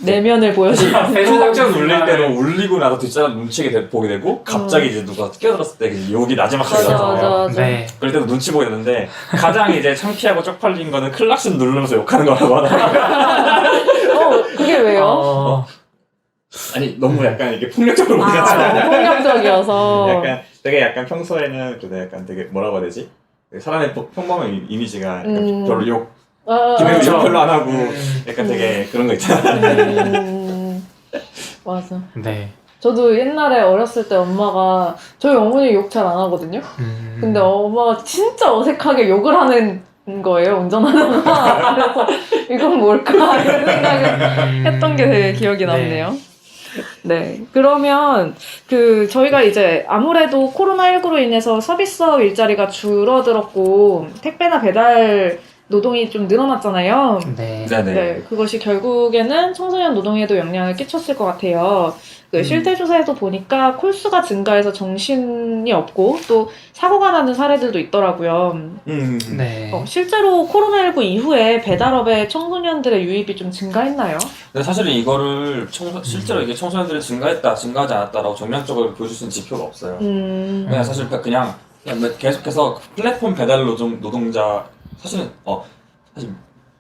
내면을 보여주는. 배수작전 울릴 때도 울리고 나서 뒷사람 눈치 보게 되고 갑자기 이제 누가 끼어들었을 때 욕이 나지막하게 맞아, 나잖아요. 맞아. 네. 그럴 때도 눈치 보게 되는데 가장 이제 창피하고 쪽팔린 거는 클락슨 누르면서 욕하는 거라고 하더라고요. 그게 왜요? 아니 너무 약간 이게 폭력적으로 보이잖아요. 폭력적이어서. 약간 평소에는 약간 되게 뭐라고 해야 되지? 사람의 평범한 이미지가 약간 별로 욕 김혜우 욕 별로 안 하고 약간 되게 그런 거 있잖아요. 맞아. 네. 저도 옛날에 어렸을 때 엄마가 저희 어머니 욕 잘 안 하거든요. 근데 엄마가 진짜 어색하게 욕을 하는 거예요, 운전하다가. 그래서 이건 뭘까 이런 생각을 했던 게 되게 기억이 남네요. 네. 그러면 저희가 이제 아무래도 코로나19로 인해서 서비스업 일자리가 줄어들었고 택배나 배달 노동이 좀 늘어났잖아요. 네. 네, 그것이 결국에는 청소년 노동에도 영향을 끼쳤을 것 같아요. 실태 조사에서 보니까 콜수가 증가해서 정신이 없고 또 사고가 나는 사례들도 있더라고요. 네. 실제로 코로나19 이후에 배달업에 청소년들의 유입이 좀 증가했나요? 근데 사실은 이거를 실제로 이게 청소년들이 증가하지 않았다라고 정량적으로 보여줄 수 있는 지표가 없어요. 그냥 사실 그냥 계속해서 플랫폼 배달 노동자 사실은 사실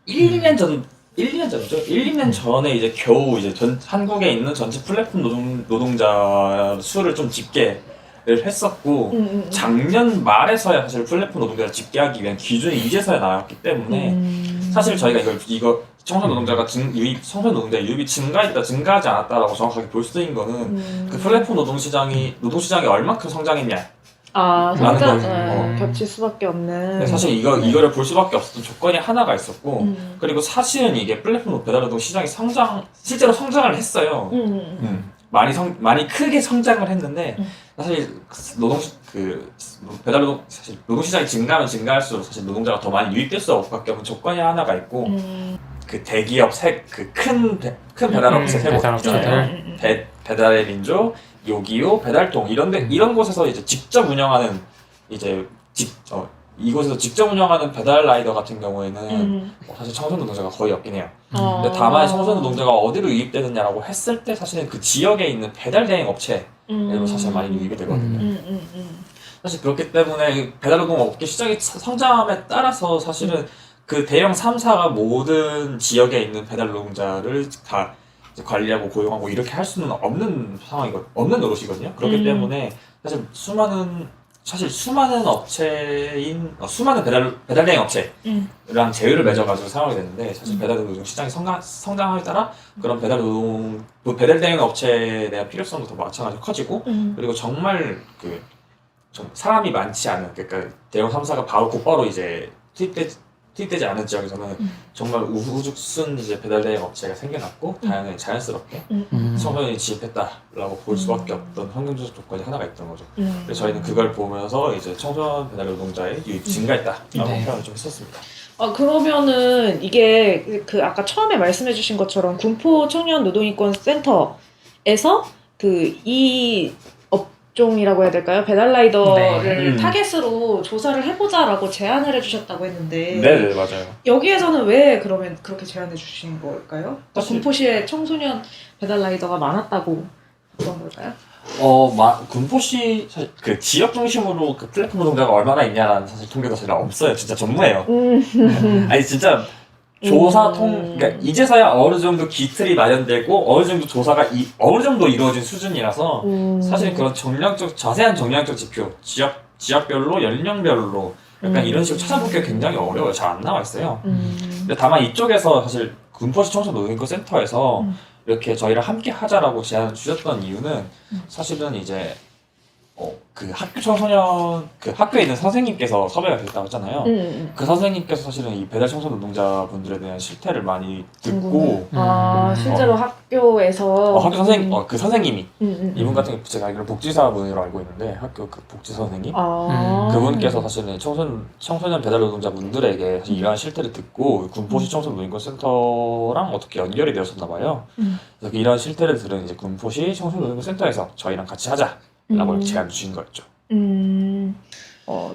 1, 2년 전이죠. 1, 2년 전에 이제 겨우 이제 한국에 있는 전체 플랫폼 노동자 수를 좀 집계를 했었고 작년 말에서야 사실 플랫폼 노동자를 집계하기 위한 기준이 이제서야 나왔기 때문에 사실 저희가 이거 청소년 노동자 유입이 증가하지 않았다라고 정확하게 볼 수 있는 거는 그 플랫폼 노동시장이 얼마큼 성장했냐. 겹칠 수밖에 없는. 사실 이거를 볼 수밖에 없었던 조건이 하나가 있었고, 그리고 사실은 이게 플랫폼 배달 노동 시장이 실제로 성장을 했어요. 많이 크게 성장을 했는데, 사실 배달 노동 시장이 증가하면 증가할수록 사실 노동자가 더 많이 유입될 수밖에 없는 조건이 하나가 있고, 그 대기업 큰 배달업체 세 곳 있잖아요. 배달의 민족, 요기요, 배달통 이런 곳에서 이제 직접 운영하는 이곳에서 직접 운영하는 배달 라이더 같은 경우에는 사실 청소년 노동자가 거의 없긴 해요. 근데 다만 청소년 노동자가 어디로 유입되느냐라고 했을 때 사실은 그 지역에 있는 배달 대행 업체로 사실 많이 유입이 되거든요. 사실 그렇기 때문에 배달 노동 업계 시장이 성장함에 따라서 사실은 그 대형 3사가 모든 지역에 있는 배달 노동자를 다 관리하고 고용하고 이렇게 할 수는 없는 없는 노릇이거든요. 그렇기 때문에 사실 수많은 배달 대행 업체랑 제휴를 맺어가지고 사용하게 되는데 사실 배달 노동 시장이 성장함에 따라 그런 배달 대행 업체에 대한 필요성도 더 마찬가지로 커지고 그리고 정말 좀 사람이 많지 않은 그러니까 대형 3사가 곧바로 이제 투입되지 않은 지역에서는 정말 우후죽순 이제 배달 대행 업체가 생겨났고 자연스럽게 청소년이 지입했다라고 볼 수밖에 없던 환경적 조건이 하나가 있던 거죠. 그래서 저희는 그걸 보면서 이제 청소년 배달 노동자의 유입 증가했다라고 표현을 좀 했었습니다. 그러면은 이게 아까 처음에 말씀해주신 것처럼 군포 청년 노동인권 센터에서 이 업종이라고 해야 될까요? 배달라이더를 타겟으로 조사를 해보자라고 제안을 해주셨다고 했는데 네, 맞아요. 여기에서는 왜 그러면 그렇게 제안해 주신 걸까요? 군포시에 청소년 배달라이더가 많았다고 그런 걸까요? 군포시 그 지역 중심으로 그 플랫폼 노동자가 얼마나 있냐라는 사실 통계가 사실 없어요. 진짜 전무해요. 아니 진짜 그러니까 이제서야 어느 정도 기틀이 마련되고 어느 정도 조사가 어느 정도 이루어진 수준이라서 사실 그런 자세한 정량적 지표, 지역별로 연령별로 약간 이런 식으로 찾아보기가 굉장히 어려워요. 잘 안 나와 있어요. 근데 다만 이쪽에서 사실 군포시 청소년 노동인권 센터에서 이렇게 저희랑 함께 하자라고 제안을 주셨던 이유는 사실은 이제 그 학교 청소년 그 학교에 있는 선생님께서 섭외가 됐다고 했잖아요. 그 선생님께서 사실은 이 배달 청소년 노동자분들에 대한 실태를 많이 듣고 실제로 학교에서 학교 선생님 그 선생님이 이분 같은 경우 제가 알기로 복지사분으로 알고 있는데 학교 그 복지 선생님 그분께서 사실은 청소년 배달 노동자분들에게 사실 이러한 실태를 듣고 군포시 청소년 노인권센터랑 어떻게 연결이 되었었나 봐요. 그래서 이러한 실태를 들은 이제 군포시 청소년 노인권센터에서 저희랑 같이 하자라고 제안 주신 거였죠.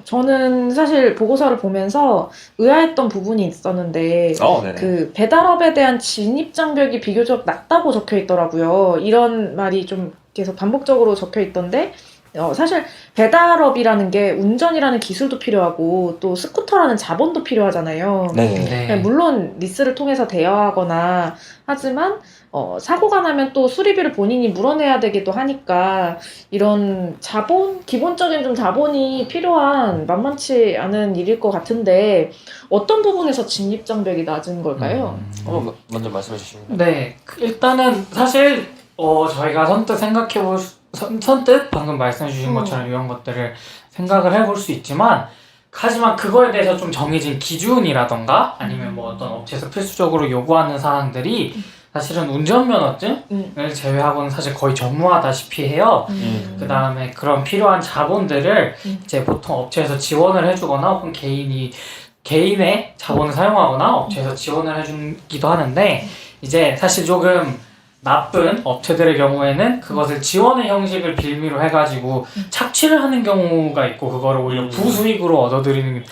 저는 사실 보고서를 보면서 의아했던 부분이 있었는데 네네. 그 배달업에 대한 진입 장벽이 비교적 낮다고 적혀 있더라고요. 이런 말이 좀 계속 반복적으로 적혀 있던데 사실 배달업이라는 게 운전이라는 기술도 필요하고 또 스쿠터라는 자본도 필요하잖아요. 네. 물론 리스를 통해서 대여하거나 하지만 사고가 나면 또 수리비를 본인이 물어내야 되기도 하니까 이런 자본, 기본적인 좀 자본이 필요한 만만치 않은 일일 것 같은데 어떤 부분에서 진입 장벽이 낮은 걸까요? 먼저 말씀해 주시면. 네, 일단은 사실 저희가 선뜻 방금 말씀해 주신 것처럼 이런 것들을 생각을 해볼 수 있지만 하지만 그거에 대해서 좀 정해진 기준이라던가 아니면 뭐 어떤 업체에서 필수적으로 요구하는 사항들이 사실은 운전면허증을 제외하고는 사실 거의 전무하다시피 해요. 그 다음에 그런 필요한 자본들을 이제 보통 업체에서 지원을 해주거나 혹은 개인의 자본을 사용하거나 업체에서 지원을 해주기도 하는데 이제 사실 조금 나쁜 업체들의 경우에는 그것을 지원의 형식을 빌미로 해가지고 착취를 하는 경우가 있고 그거를 오히려 부수익으로 얻어들이는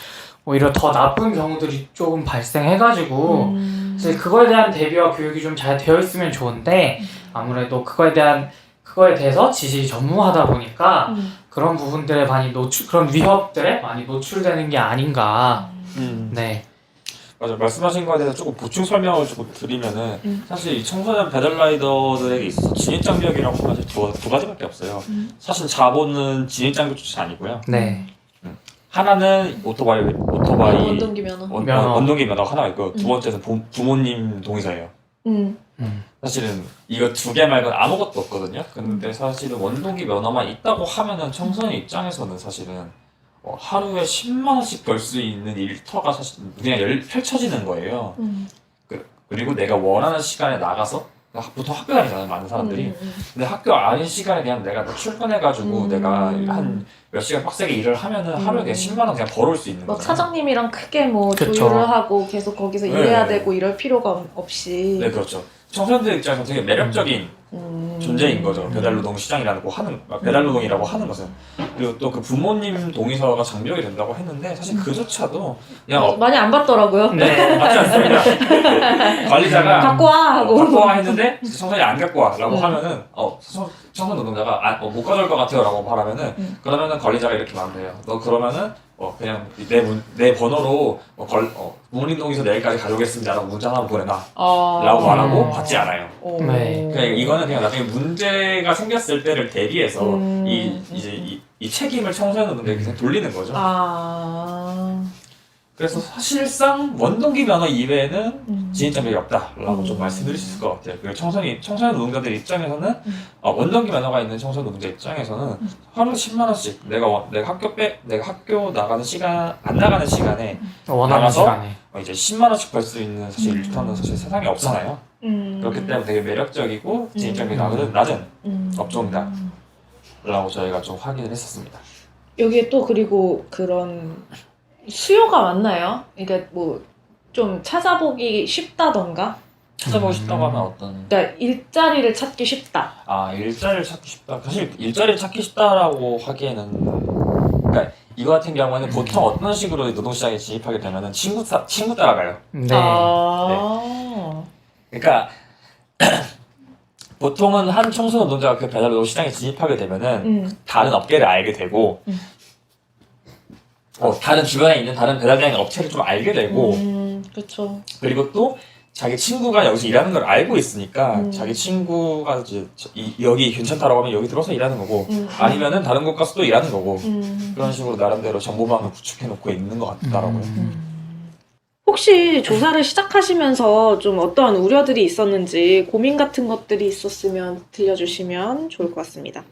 오히려 더 나쁜 경우들이 조금 발생해가지고 사실 그거에 대한 대비와 교육이 좀 잘 되어 있으면 좋은데 아무래도 그거에 대해서 지식이 전무하다 보니까 그런 부분들에 많이 그런 위협들에 많이 노출되는 게 아닌가. 네. 맞아, 말씀하신 거에 대해서 조금 보충 설명을 조금 드리면은 사실 이 청소년 배달 라이더들에게 있어서 진입 장벽이라고 하면 사실 두 가지밖에 없어요. 사실 자본은 진입 장벽조차 아니고요. 네. 하나는 오토바이 원동기 면허. 원동기 면허가 하나가 있고 두 번째는 부모님 동의서예요. 사실은 이거 두 개 말고는 아무것도 없거든요. 근데 사실은 원동기 면허만 있다고 하면은 청소년 입장에서는 사실은 하루에 10만 원씩 벌 수 있는 일터가 사실 그냥 펼쳐지는 거예요. 그리고 내가 원하는 시간에 나가서 보통 학교 다니잖아요, 많은 사람들이. 근데 학교 아닌 시간에 그냥 내가 출근해가지고 내가 한 몇 시간 빡세게 일을 하면은 하루에 그냥 10만 원 그냥 벌어올 수 있는 막 거예요. 사장님이랑 크게 뭐 그쵸. 조율을 하고 계속 거기서 일해야 되고 이럴 필요가 없이. 네, 그렇죠. 청소년들 입장에서 되게 매력적인 존재인 거죠. 배달노동 시장이라고 배달노동이라고 하는 것은. 그리고 또 그 부모님 동의서가 장벽이 된다고 했는데 사실 그조차도 그냥 많이 안 받더라고요. 네. 맞지 않습니다. 관리자가 갖고 와 하고. 갖고 와 했는데 청소년이 안 갖고 와라고 하면은 청소년 노동자가 못 가져올 것 같아요라고 말하면은 그러면은 관리자가 이렇게 말을 해요. 너 그러면은 그냥 내 번호로 부모님 동의서 내일까지 가져오겠습니다라고 문자 하나 보내놔 라고 말하고 받지 않아요. 네. 그러니까 이거는 그냥 나중에 문제가 생겼을 때를 대비해서 이 책임을 청소년 노동자에게 그냥 돌리는 거죠. 그래서 사실상 원동기 면허 이외에는 진입 장벽이 없다라고 좀 말씀드릴 수 있을 것 같아요. 그리고 청소년 노동자들 입장에서는 원동기 면허가 있는 청소년 노동자 입장에서는 하루에 10만 원씩 내가 학교 나가는 시간 안 나가는 시간에 원하는 나가서 시간에. 이제 10만 원씩 벌 수 있는 사실 일터는 사실 세상에 없잖아요. 그렇기 때문에 되게 매력적이고 진입 장벽이 낮은 업종이다라고 저희가 좀 확인을 했었습니다. 여기에 또 그리고 그런 수요가 많나요? 그러니까 뭐 좀 찾아보기 쉽다던가? 찾아보고 싶다고 하면 어떤? 그러니까 일자리를 찾기 쉽다. 일자리를 찾기 쉽다. 사실 일자리를 찾기 쉽다라고 하기에는 그러니까 이거 같은 경우에는 보통 어떤 식으로 노동시장에 진입하게 되면은 친구 따라가요. 네. 그러니까 보통은 한 청소년 노동자가 그 배달 노동시장에 진입하게 되면은 다른 업계를 알게 되고 다른 주변에 있는 다른 배달되는 업체를 좀 알게 되고 그렇죠. 그리고 또 자기 친구가 여기서 일하는 걸 알고 있으니까 자기 친구가 이제 여기 괜찮다라고 하면 여기 들어서 일하는 거고 아니면은 다른 곳 가서 또 일하는 거고 그런 식으로 나름대로 정보망을 구축해 놓고 있는 것 같더라고요. 혹시 조사를 시작하시면서 좀 어떠한 우려들이 있었는지 고민 같은 것들이 있었으면 들려주시면 좋을 것 같습니다.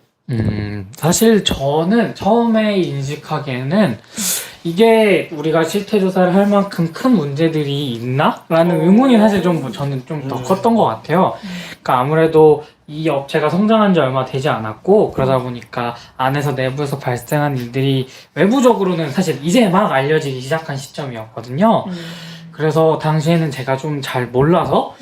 사실 저는 처음에 인식하기에는 이게 우리가 실태 조사를 할 만큼 큰 문제들이 있나? 라는 의문이 사실 저는 좀 더 컸던 것 같아요. 그러니까 아무래도 이 업체가 성장한 지 얼마 되지 않았고, 그러다 보니까 안에서 내부에서 발생한 일들이 외부적으로는 사실 이제 막 알려지기 시작한 시점이었거든요. 그래서 당시에는 제가 좀 잘 몰라서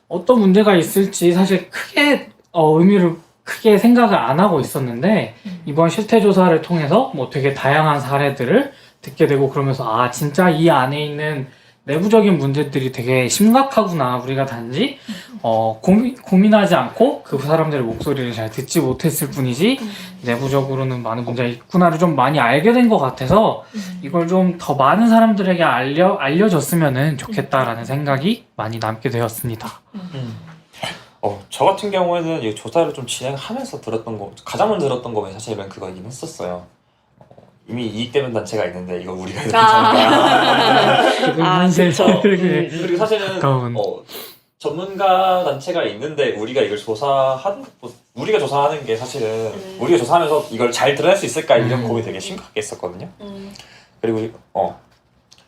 어떤 문제가 있을지 사실 크게 의미를 크게 생각을 안 하고 있었는데, 이번 실태 조사를 통해서 뭐 되게 다양한 사례들을 듣게 되고, 그러면서 아 진짜 이 안에 있는 내부적인 문제들이 되게 심각하구나. 우리가 단지 고민하지 않고 그 사람들의 목소리를 잘 듣지 못했을 뿐이지 내부적으로는 많은 문제가 있구나를 좀 많이 알게 된 것 같아서 이걸 좀 더 많은 사람들에게 알려졌으면 좋겠다라는 생각이 많이 남게 되었습니다. 저 같은 경우에는 이 조사를 좀 진행하면서 가장 먼저 들었던 거는 사실은 그거이긴 했었어요. 이미 이익되는 단체가 있는데 이거 우리가 해도 괜찮을까? 그쵸. 그리고 사실은 가까운. 전문가 단체가 있는데 우리가 이걸 우리가 조사하는 게 사실은 우리가 조사하면서 이걸 잘 드러낼 수 있을까 이런 고민이 되게 심각하게 했었거든요. 그리고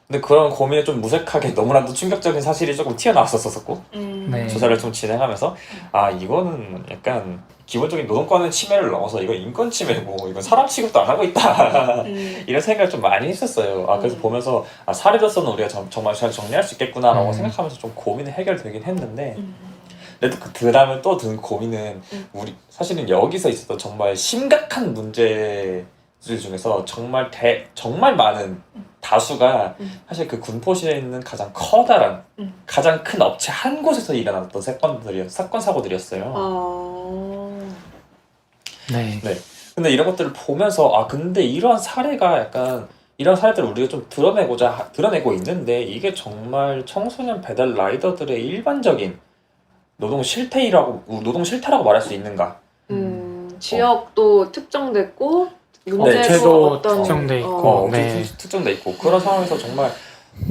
근데 그런 고민을 좀 무색하게 너무나도 충격적인 사실이 조금 튀어나왔었고 네. 조사를 좀 진행하면서 아 이거는 약간 기본적인 노동권의 침해를 넘어서 이건 인권 침해고 이건 사람 취급도 안 하고 있다 이런 생각을 좀 많이 했었어요. 그래서 보면서 사례로서는 우리가 정말 잘 정리할 수 있겠구나라고 생각하면서 좀 고민이 해결되긴 했는데 근데 그 다음에 또 든 고민은 우리 사실은 여기서 있었던 정말 심각한 문제들 중에서 정말 많은 다수가 사실 그 군포시에 있는 가장 커다란 가장 큰 업체 한 곳에서 일어났던 사건 사고들이었어요. 네. 근데 이런 것들을 보면서 근데 이런 사례들을 우리가 좀 드러내고 있는데 이게 정말 청소년 배달 라이더들의 일반적인 노동 실태라고 말할 수 있는가? 지역도 특정됐고 문제도 업체도 어떤 특정돼 있고, 네. 특정돼 있고 그런 상황에서 정말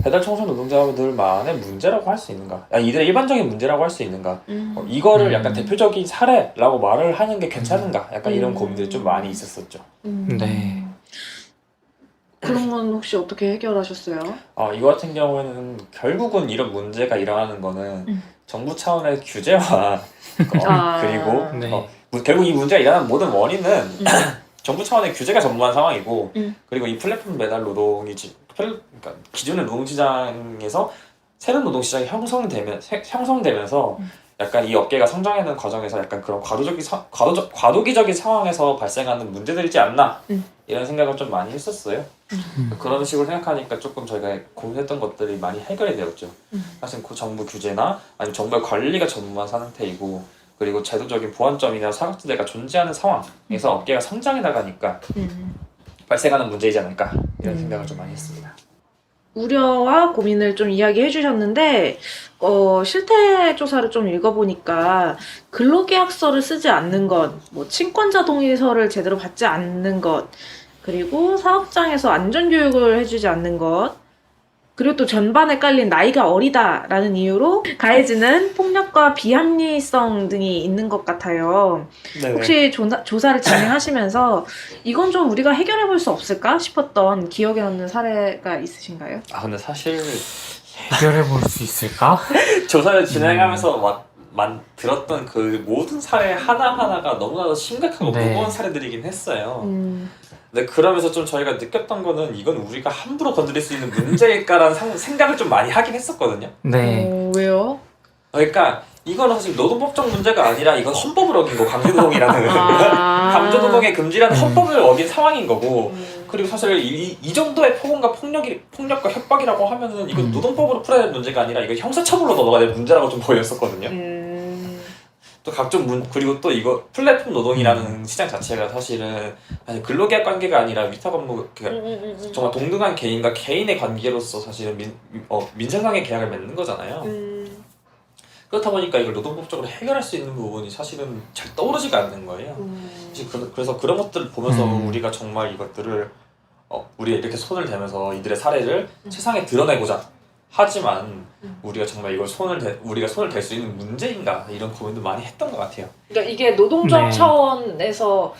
배달 청소년 노동자들만의 문제라고 할 수 있는가? 이들의 일반적인 문제라고 할 수 있는가? 이거를 약간 대표적인 사례라고 말을 하는 게 괜찮은가? 약간 이런 고민들이 좀 많이 있었었죠. 네. 그런 건 혹시 어떻게 해결하셨어요? 이거 같은 경우에는 결국은 이런 문제가 일어나는 거는 정부 차원의 규제와 그리고 네. 결국 이 문제가 일어나는 모든 원인은 정부 차원의 규제가 전무한 상황이고 그리고 이 플랫폼 배달 노동이 그러니까 기존의 노동시장에서 새로운 노동시장이 형성되면서 약간 이 업계가 성장하는 과정에서 약간 그런 과도기적인 상황에서 발생하는 문제들이지 않나 이런 생각을 좀 많이 했었어요. 그런 식으로 생각하니까 조금 저희가 고민했던 것들이 많이 해결이 되었죠. 사실 그 정부 규제나 아니면 정부의 관리가 전무한 상태이고 그리고 제도적인 보완점이나 사각지대가 존재하는 상황에서 업계가 성장해 나가니까 발생하는 문제이지 않을까 이런 생각을 좀 많이 했습니다. 우려와 고민을 좀 이야기해 주셨는데 실태 조사를 좀 읽어보니까 근로계약서를 쓰지 않는 것, 뭐 친권자 동의서를 제대로 받지 않는 것, 그리고 사업장에서 안전교육을 해주지 않는 것, 그리고 또 전반에 깔린 나이가 어리다라는 이유로 가해지는 폭력과 비합리성 등이 있는 것 같아요. 네네. 혹시 조사를 진행하시면서 이건 좀 우리가 해결해 볼 수 없을까 싶었던 기억에 남는 사례가 있으신가요? 근데 사실 해결해 볼 수 있을까? 조사를 진행하면서 들었던 그 모든 사례 하나하나가 너무나도 심각하고 네. 무거운 사례들이긴 했어요. 근데 그러면서 좀 저희가 느꼈던 거는 이건 우리가 함부로 건드릴 수 있는 문제일까라는 생각을 좀 많이 하긴 했었거든요. 네. 왜요? 그러니까 이거는 사실 노동법적 문제가 아니라 이건 헌법을 어긴 거 강제노동이라는 강제노동의 금지라는 헌법을 어긴 상황인 거고 그리고 사실 이 정도의 폭언과 폭력과 협박이라고 하면은 이건 노동법으로 풀어야 될 문제가 아니라 이건 형사처벌로 넘어가야 될 문제라고 좀 보였었거든요. 또 그리고 또 이거 플랫폼 노동이라는 시장 자체가 사실은 근로계약 관계가 아니라 위탁 업무 정말 동등한 개인과 개인의 관계로서 사실은 민생상의 계약을 맺는 거잖아요. 그렇다 보니까 이걸 노동법적으로 해결할 수 있는 부분이 사실은 잘 떠오르지가 않는 거예요. 그래서 그런 것들을 보면서 우리가 정말 이것들을 우리가 이렇게 손을 대면서 이들의 사례를 세상에 드러내고자 하지만 우리가 정말 우리가 손을 댈 수 있는 문제인가 이런 고민도 많이 했던 것 같아요. 그러니까 이게 노동조합 네. 차원에서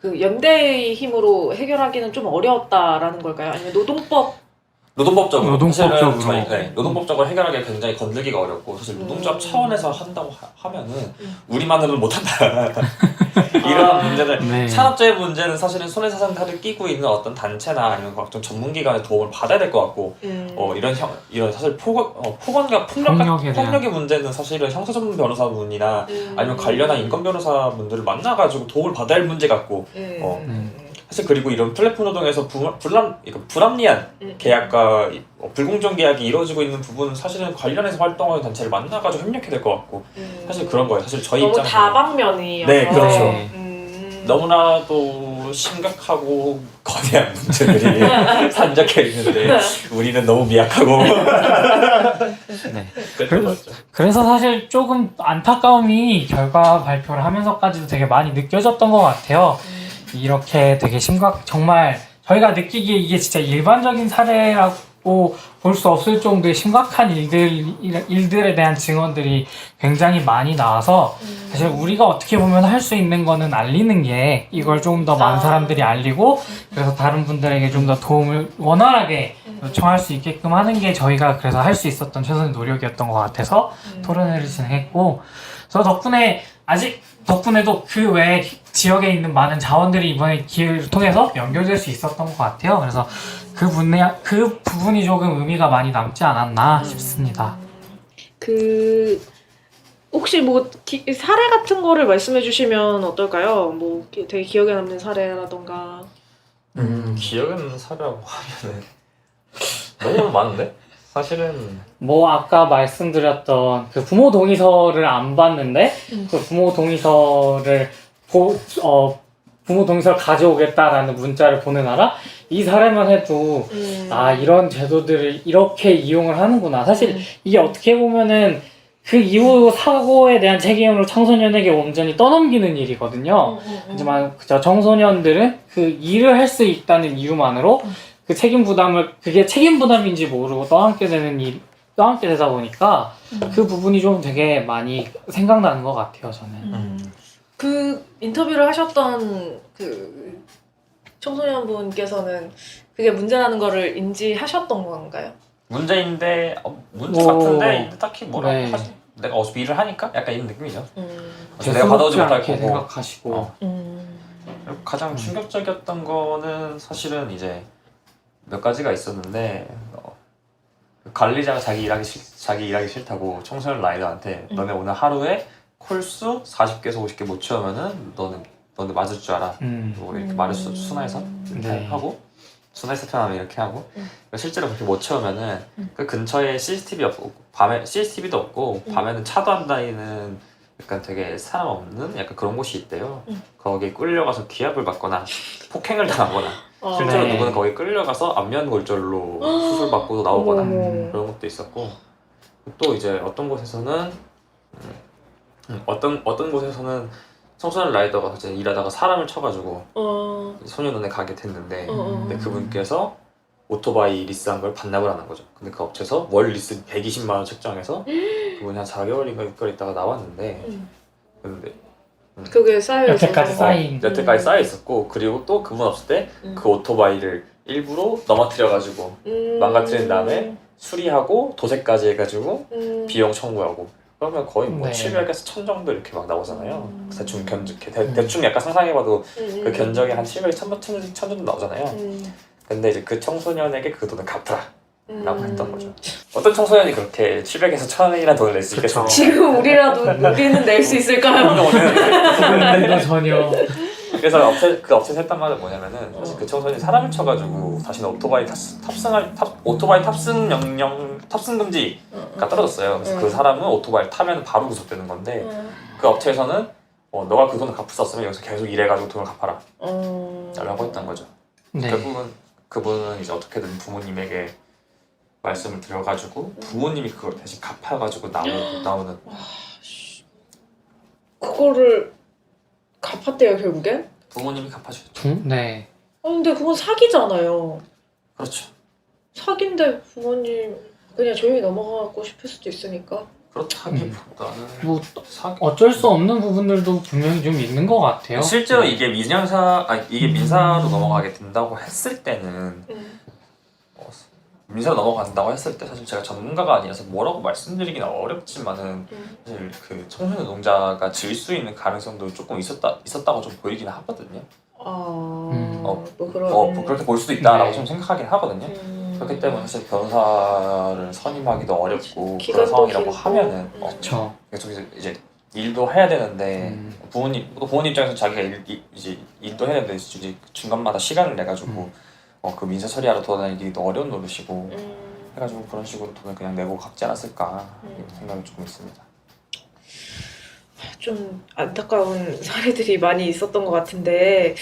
그 연대의 힘으로 해결하기는 좀 어려웠다라는 걸까요? 아니면 노동법적으로 노동법적으로. 사실은 노동법적으로 해결하기 굉장히 건들기가 어렵고 사실 노동조합 차원에서 한다고 하면은 우리만으로는 못한다. 이런 문제는 네. 산업재해 문제는 사실은 손해배상사를 끼고 있는 어떤 단체나 아니면 각종 전문기관의 도움을 받아야 될 것 같고 이런 사실 폭언과 폭력의 문제는 사실은 형사전문 변호사분이나 아니면 관련한 인권 변호사분들을 만나가지고 도움을 받아야 할 문제 같고 사실 그리고 이런 플랫폼 노동에서 불합리한 계약과 불공정 계약이 이루어지고 있는 부분은 사실은 관련해서 활동하는 단체를 만나가지고 협력해야 될 것 같고 사실 그런 거예요. 사실 저희 너무 입장에서 다방면이어서 네, 그렇죠. 네. 너무나도 심각하고 거대한 문제들이 산적해 있는데 우리는 너무 미약하고 네. 그랬던 거죠. 그래서 사실 조금 안타까움이 결과 발표를 하면서까지도 되게 많이 느껴졌던 것 같아요. 이렇게 되게 정말 저희가 느끼기에 이게 진짜 일반적인 사례라고 볼 수 없을 정도의 심각한 일들에 대한 증언들이 굉장히 많이 나와서 사실 우리가 어떻게 보면 할 수 있는 거는 알리는 게 이걸 조금 더 많은 사람들이 알리고 그래서 다른 분들에게 좀 더 도움을 원활하게 요청할 수 있게끔 하는 게 저희가 그래서 할 수 있었던 최선의 노력이었던 것 같아서 토론회를 진행했고 그래서 덕분에도 그 외에 지역에 있는 많은 자원들이 이번에 기회를 통해서 연결될 수 있었던 것 같아요. 그래서 그 부분이 조금 의미가 많이 남지 않았나 싶습니다. 혹시 뭐 사례 같은 거를 말씀해 주시면 어떨까요? 뭐 되게 기억에 남는 사례라던가. 기억에 남는 사례라고 하면은 너무 많은데? 사실은 뭐 아까 말씀드렸던 그 부모 동의서를 안 받는데 그 부모 동의서를 가져오겠다라는 문자를 보내놔라. 이 사례만 해도 이런 제도들을 이렇게 이용을 하는구나. 사실 이게 어떻게 보면은 그 이후 사고에 대한 책임으로 청소년에게 온전히 떠넘기는 일이거든요. 하지만 그저 청소년들은 그 일을 할 수 있다는 이유만으로 그 그게 책임 부담인지 모르고 떠안게 되다 보니까 그 부분이 좀 되게 많이 생각나는 것 같아요, 저는. 그 인터뷰를 하셨던 그 청소년분께서는 그게 문제라는 거를 인지하셨던 건가요? 문제인데 문제 같은데 딱히 뭐라고 네. 하지? 내가 어차피 일을 하니까 약간 이런 느낌이죠. 내가 대수롭지 받아오지 못할 않게 거고. 생각하시고. 그리고 가장 충격적이었던 거는 사실은 이제 몇 가지가 있었는데 관리자가 자기 일하기 싫다고 청소년 라이더한테 너네 오늘 하루에 콜수 40개에서 50개 못 채우면은 너네 맞을 줄 알아. 뭐 이렇게 말을 순화해서 이렇게 네. 하고 순화해서 표현하면 이렇게 하고 실제로 그렇게 못 채우면은 그 근처에 CCTV도 없고 밤에는 차도 안 다니는 약간 되게 사람 없는 약간 그런 곳이 있대요. 거기에 끌려가서 기합을 받거나 폭행을 당하거나 실제로 네. 누구는 거기 끌려가서 안면골절로 수술받고 나오거나 그런 것도 있었고 또 이제 어떤 곳에서는 청소년 라이더가 이제 일하다가 사람을 쳐가지고 소년 눈에 가게 됐는데 근데 그분께서 오토바이 리스한 걸 반납을 안 한 거죠. 근데 그 업체에서 월 리스 120만 원 책정해서 그분이 한 4개월인가 6개월 있다가 나왔는데 근데 그게 쌓여 있어서 여태까지 쌓여 있었고 그리고 또 그분 없을 때 그 오토바이를 일부러 넘어뜨려가지고 망가뜨린 다음에 수리하고 도색까지 해가지고 비용 청구하고 그러면 거의 뭐 네. 700에서 1000 정도 이렇게 막 나오잖아요. 대충 대충 약간 상상해봐도 그 견적이 한 700에서 1000 정도 나오잖아요. 근데 이제 그 청소년에게 그 돈을 갚으라 라고 했던 거죠. 어떤 청소년이 그렇게 700에서 1000원이라는 돈을 낼 수 있겠어요? 지금 우리는 낼 수 있을까요? 지금도 전혀. 그래서 업체에서 했던 말은 뭐냐면은 사실 그 청소년이 사람을 쳐가지고 다시는 오토바이 탑승 금지가 떨어졌어요. 그래서 그 사람은 오토바이를 타면 바로 구속되는 건데 그 업체에서는 너가 그 돈을 갚을 수 없으면 여기서 계속 일해가지고 돈을 갚아라 라고 했던 거죠. 네. 결국은 그분은 이제 어떻게든 부모님에게 말씀을 드려가지고 부모님이 그걸 대신 갚아가지고 나오는 그거를 갚았대요 결국엔? 부모님이 갚아주셨죠. 네. 근데 그건 사기잖아요. 그렇죠. 사기인데 부모님 그냥 조용히 넘어가고 싶을 수도 있으니까. 그렇다기보다는 뭐 어쩔 수 없는 부분들도 분명히 좀 있는 것 같아요. 실제로 이게 이게 민사로 넘어가게 된다고 했을 때는 민사로 넘어간다고 했을 때 사실 제가 전문가가 아니라서 뭐라고 말씀드리기는 어렵지만은 사실 그 청소년 노동자가 질 수 있는 가능성도 조금 있었다고 좀 보이긴 하거든요. 그렇게 볼 수도 있다라고 좀 생각하긴 하거든요. 그렇기 때문에 사실 변호사를 선임하기도 어렵고 그런 상황이라고 하면은 그렇죠. 계속 이제 일도 해야 되는데 부모님 입장에서 자기가 이제 일도 해야 되는데 이제 중간마다 시간을 내 가지고 그 민사 처리하러 돌아다니기도 어려운 노릇이고 해가지고 그런 식으로 돈을 그냥 내고 갚지 않았을까 이런 생각이 조금 있습니다. 좀 안타까운 사례들이 많이 있었던 것 같은데,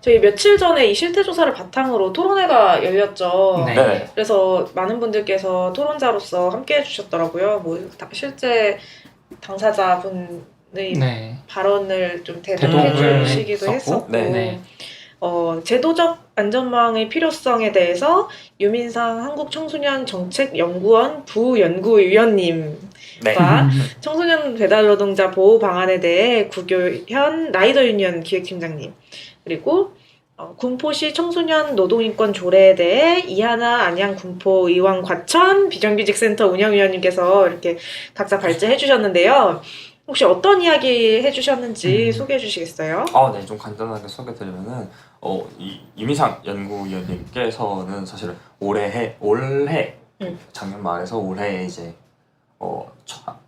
저희 며칠 전에 이 실태 조사를 바탕으로 토론회가 열렸죠. 네. 그래서 많은 분들께서 토론자로서 함께 해주셨더라고요. 실제 당사자분의 발언을 좀 대동해 주시기도 했었고, 제도적 안전망의 필요성에 대해서 유민상 한국청소년정책연구원 부연구위원님과 청소년 배달 노동자 보호 방안에 대해 구교현 라이더 유니언 기획팀장님, 그리고 군포시 청소년 노동인권 조례에 대해 이하나 안양 군포 의왕 과천 비정규직센터 운영위원님께서 이렇게 각자 발제해 주셨는데요. 혹시 어떤 이야기 해주셨는지 소개해 주시겠어요? 네, 좀 간단하게 소개드리면은 이 유민상 연구위원님께서는 사실은 올해 작년 말에서 올해 이제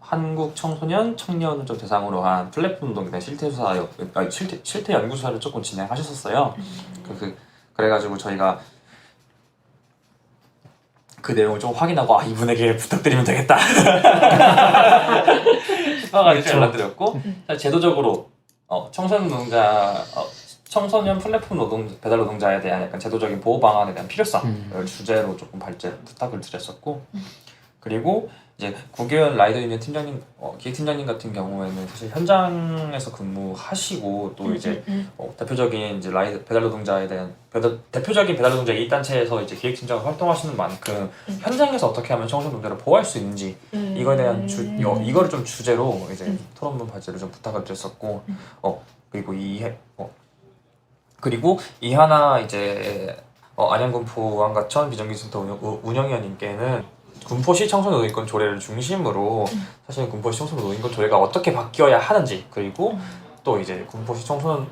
한국 청소년 청년을 좀 대상으로 한 플랫폼 운동에 대한 실태 연구조사를 조금 진행하셨었어요. 그래가지고 저희가 그 내용을 좀 확인하고 이분에게 부탁드리면 되겠다 싶어가지고 연락드렸고 제도적으로 청소년 플랫폼 배달 노동자에 대한 약간 제도적인 보호 방안에 대한 필요성을 주제로 조금 부탁을 드렸었고, 그리고 이제 구교현 라이더 유니언 팀장님, 기획팀장님 같은 경우에는 사실 현장에서 근무하시고 또 이제 대표적인 이제 배달 노동자에 대한 대표적인 배달 노동자 이익단체에서 이제 기획팀장을 활동하시는 만큼 현장에서 어떻게 하면 청소년 노동자를 보호할 수 있는지 이거에 대한 이거를 좀 주제로 이제 토론문 발제를 좀 부탁을 드렸었고, 그리고 이하나 이제 안양군포 의왕과천 비정규직센터 운영위원님께는 군포시 청소년 노동인권 조례를 중심으로 사실 군포시 청소년 노동인권 조례가 어떻게 바뀌어야 하는지, 그리고 또 이제 군포시 청소년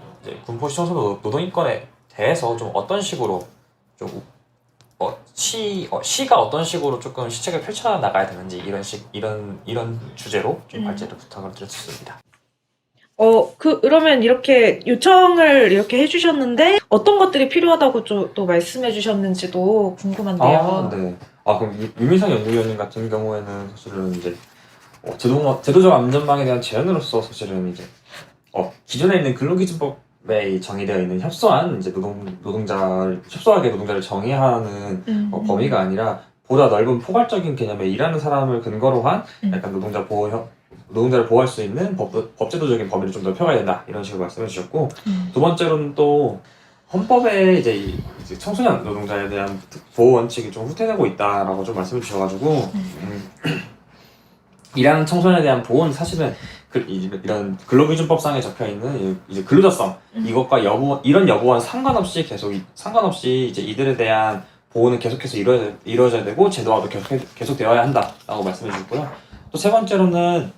노동인권에 대해서 좀 어떤 식으로 좀 시가 어떤 식으로 조금 시책을 펼쳐 나가야 되는지 이런 주제로 좀 발제를 부탁을 드렸습니다. 그러면 이렇게 요청을 이렇게 해주셨는데 어떤 것들이 필요하다고 또 말씀해 주셨는지도 궁금한데요. 네. 그럼 유민상 연구위원님 같은 경우에는 사실은 이제 제도적 안전망에 대한 제안으로서 사실은 이제 기존에 있는 근로기준법에 정의되어 있는 협소한 이제 협소하게 노동자를 정의하는 범위가 아니라 보다 넓은 포괄적인 개념의 일하는 사람을 근거로 한 약간 노동자를 보호할 수 있는 법제도적인 범위를 좀 넓혀가야 된다 이런 식으로 말씀해 주셨고, 두 번째로는 또 헌법에 이제 청소년 노동자에 대한 보호 원칙이 좀 후퇴되고 있다라고 좀 말씀해 주셔가지고 일하는 청소년에 대한 보호는 사실은 이런 근로기준법상에 적혀 있는 이제 근로자성 이것과 이런 여부와는 상관없이 이제 이들에 대한 보호는 계속해서 이루어져야 되고 제도화도 계속 되어야 한다라고 말씀해 주셨고요. 또 세 번째로는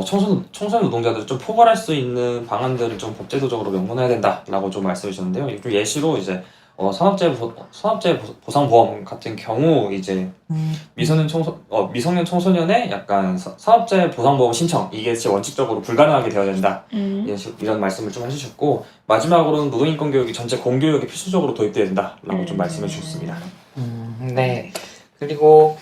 청소년 노동자들을 좀 포괄할 수 있는 방안들을 좀 법제도적으로 명문해야 된다라고 좀 말씀해 주셨는데요. 좀 예시로 이제 산업재해 보상보험 같은 경우 이제 미성년 청소년의 약간 산업재해 보상보험 신청 이게 진짜 원칙적으로 불가능하게 되어야 된다 이런 말씀을 좀 해주셨고, 마지막으로는 노동인권 교육이 전체 공교육에 필수적으로 도입돼야 된다라고 좀 말씀해 주셨습니다. 네. 그리고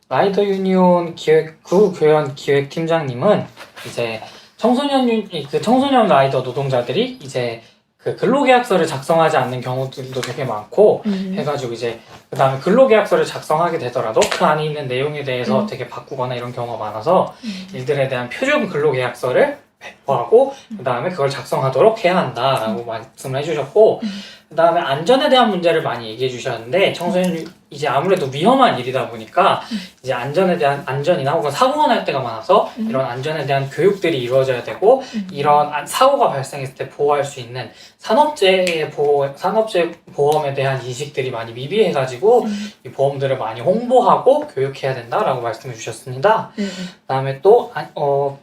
라이더 유니온 구교현 기획팀장님은 이제 청소년 라이더 노동자들이 이제 근로계약서를 작성하지 않는 경우들도 되게 많고 해가지고 이제 그다음에 근로계약서를 작성하게 되더라도 그 안에 있는 내용에 대해서 되게 바꾸거나 이런 경우가 많아서 이들에 대한 표준 근로계약서를 배포하고 그 다음에 그걸 작성하도록 해야 한다라고 말씀을 해주셨고 그 다음에 안전에 대한 문제를 많이 얘기해 주셨는데 청소년 이제 아무래도 위험한 일이다 보니까 이제 안전에 대한 안전이나 혹은 사고가 날 때가 많아서 이런 안전에 대한 교육들이 이루어져야 되고 이런 사고가 발생했을 때 보호할 수 있는 산업재해 보험에 대한 인식들이 많이 미비해가지고 이 보험들을 많이 홍보하고 교육해야 된다라고 말씀해 주셨습니다. 그다음에 또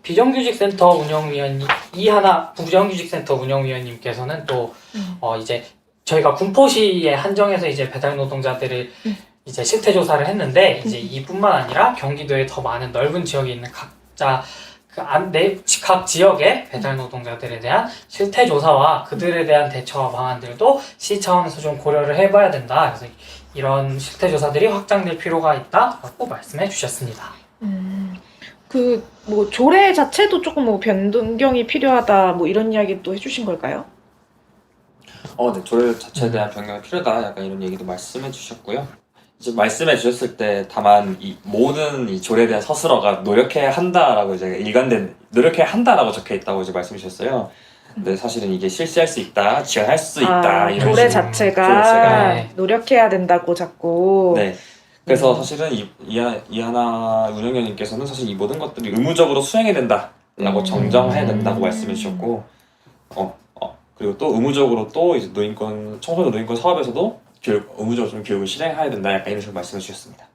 비정규직센터 운영위원님 이하나 부정규직센터 운영위원님께서는 또 이제 저희가 군포시에 한정해서 이제 배달 노동자들을 이제 실태 조사를 했는데 이제 이뿐만 아니라 경기도에 더 많은 넓은 지역에 있는 각자 각 지역의 배달 노동자들에 대한 실태 조사와 그들에 대한 대처 방안들도 시 차원에서 좀 고려를 해봐야 된다. 그래서 이런 실태 조사들이 확장될 필요가 있다라고 말씀해 주셨습니다. 그 뭐 조례 자체도 조금 뭐 변경이 필요하다 뭐 이런 이야기 또 해주신 걸까요? 네, 조례 자체에 대한 변경이 필요하다. 약간 이런 얘기도 말씀해 주셨고요. 이제 말씀해 주셨을 때 다만 이 모든 이 조례에 대한 서술어가 노력해야 한다라고 이제 일관된 노력해야 한다라고 적혀 있다고 이제 말씀해 주셨어요. 근데 사실은 이게 실시할 수 있다, 지원할 수 있다 이런 조례 식으로 자체가 네. 노력해야 된다고 자꾸. 네. 그래서 사실은 이하나 운영위원님께서는 사실 이 모든 것들이 의무적으로 수행해야 된다라고 정정해야 된다고 말씀해 주셨고, 그리고 또 의무적으로 또 이제 청소년 노인권 사업에서도 의무적으로 좀 교육을 실행해야 된다. 약간 이런 식으로 말씀해 주셨습니다.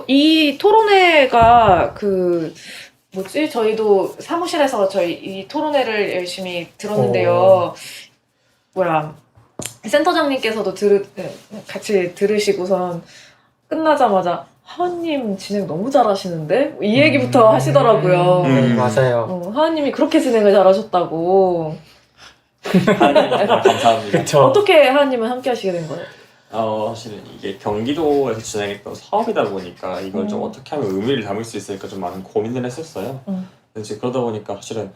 이 토론회가 저희도 사무실에서 저희 이 토론회를 열심히 들었는데요. 센터장님께서도 같이 들으시고선 끝나자마자 하은님 진행 너무 잘하시는데? 이 얘기부터 하시더라고요. 맞아요. 하은님이 그렇게 진행을 잘하셨다고. 하나님 감사합니다. 그쵸. 어떻게 하은님은 함께 하시게 된 거예요? 사실은 이게 경기도에서 진행했던 사업이다 보니까 이걸 좀 어떻게 하면 의미를 담을 수 있을까 좀 많은 고민을 했었어요. 근데 이제 그러다 보니까 사실은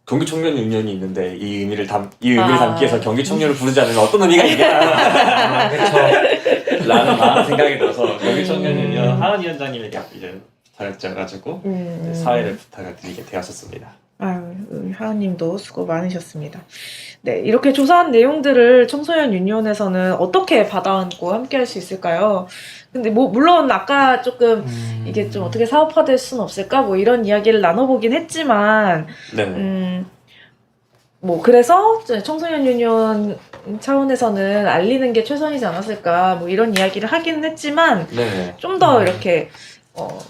경기청년 유니언이 있는데 이 의미를 담기 위해서 경기청년을 부르지 않으면 어떤 의미가 있냐 그렇죠. 라는 많은 생각이 들어서 경기청년 유니언 하은 위원장님에게 이제 부탁드려가지고 사회를 부탁을 드리게 되었었습니다. 하은님도 수고 많으셨습니다. 네, 이렇게 조사한 내용들을 청소년 유니온에서는 어떻게 받아안고 함께 할 수 있을까요? 근데 물론 아까 조금 이게 좀 어떻게 사업화될 수는 없을까? 뭐 이런 이야기를 나눠보긴 했지만, 그래서 청소년 유니온 차원에서는 알리는 게 최선이지 않았을까? 뭐 이런 이야기를 하기는 했지만, 좀 더 이렇게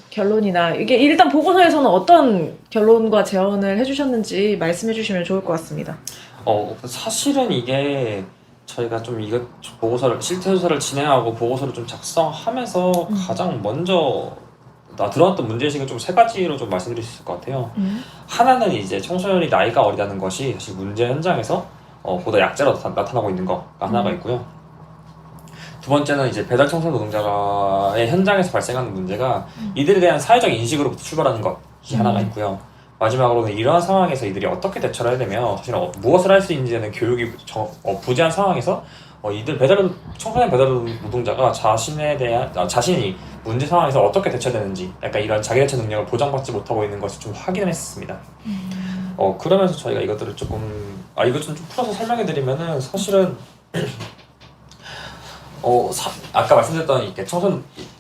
결론이나 이게 일단 보고서에서는 어떤 결론과 제언을 해주셨는지 말씀해 주시면 좋을 것 같습니다. 사실은 이게 저희가 좀 이거 보고서를 실태조사를 진행하고 보고서를 좀 작성하면서 가장 먼저 들어왔던 문제의식은 좀 세 가지로 좀 말씀드릴 수 있을 것 같아요. 하나는 이제 청소년이 나이가 어리다는 것이 사실 문제 현장에서 보다 약자로 나타나고 있는 거가 하나가 있고요. 두 번째는 이제 배달 청소년 노동자의 현장에서 발생하는 문제가 이들에 대한 사회적 인식으로부터 출발하는 것이 하나가 있고요. 마지막으로는 이러한 상황에서 이들이 어떻게 대처를 해야 되며 사실 무엇을 할 수 있는지는 교육이 부재한 상황에서 이들 청소년 배달 노동자가 자신이 문제 상황에서 어떻게 대처되는지 약간 이런 자기 대처 능력을 보장받지 못하고 있는 것을 좀 확인을 했습니다. 그러면서 저희가 이것들을 이것 좀 풀어서 설명해 드리면은 사실은 아까 말씀드렸던 이렇게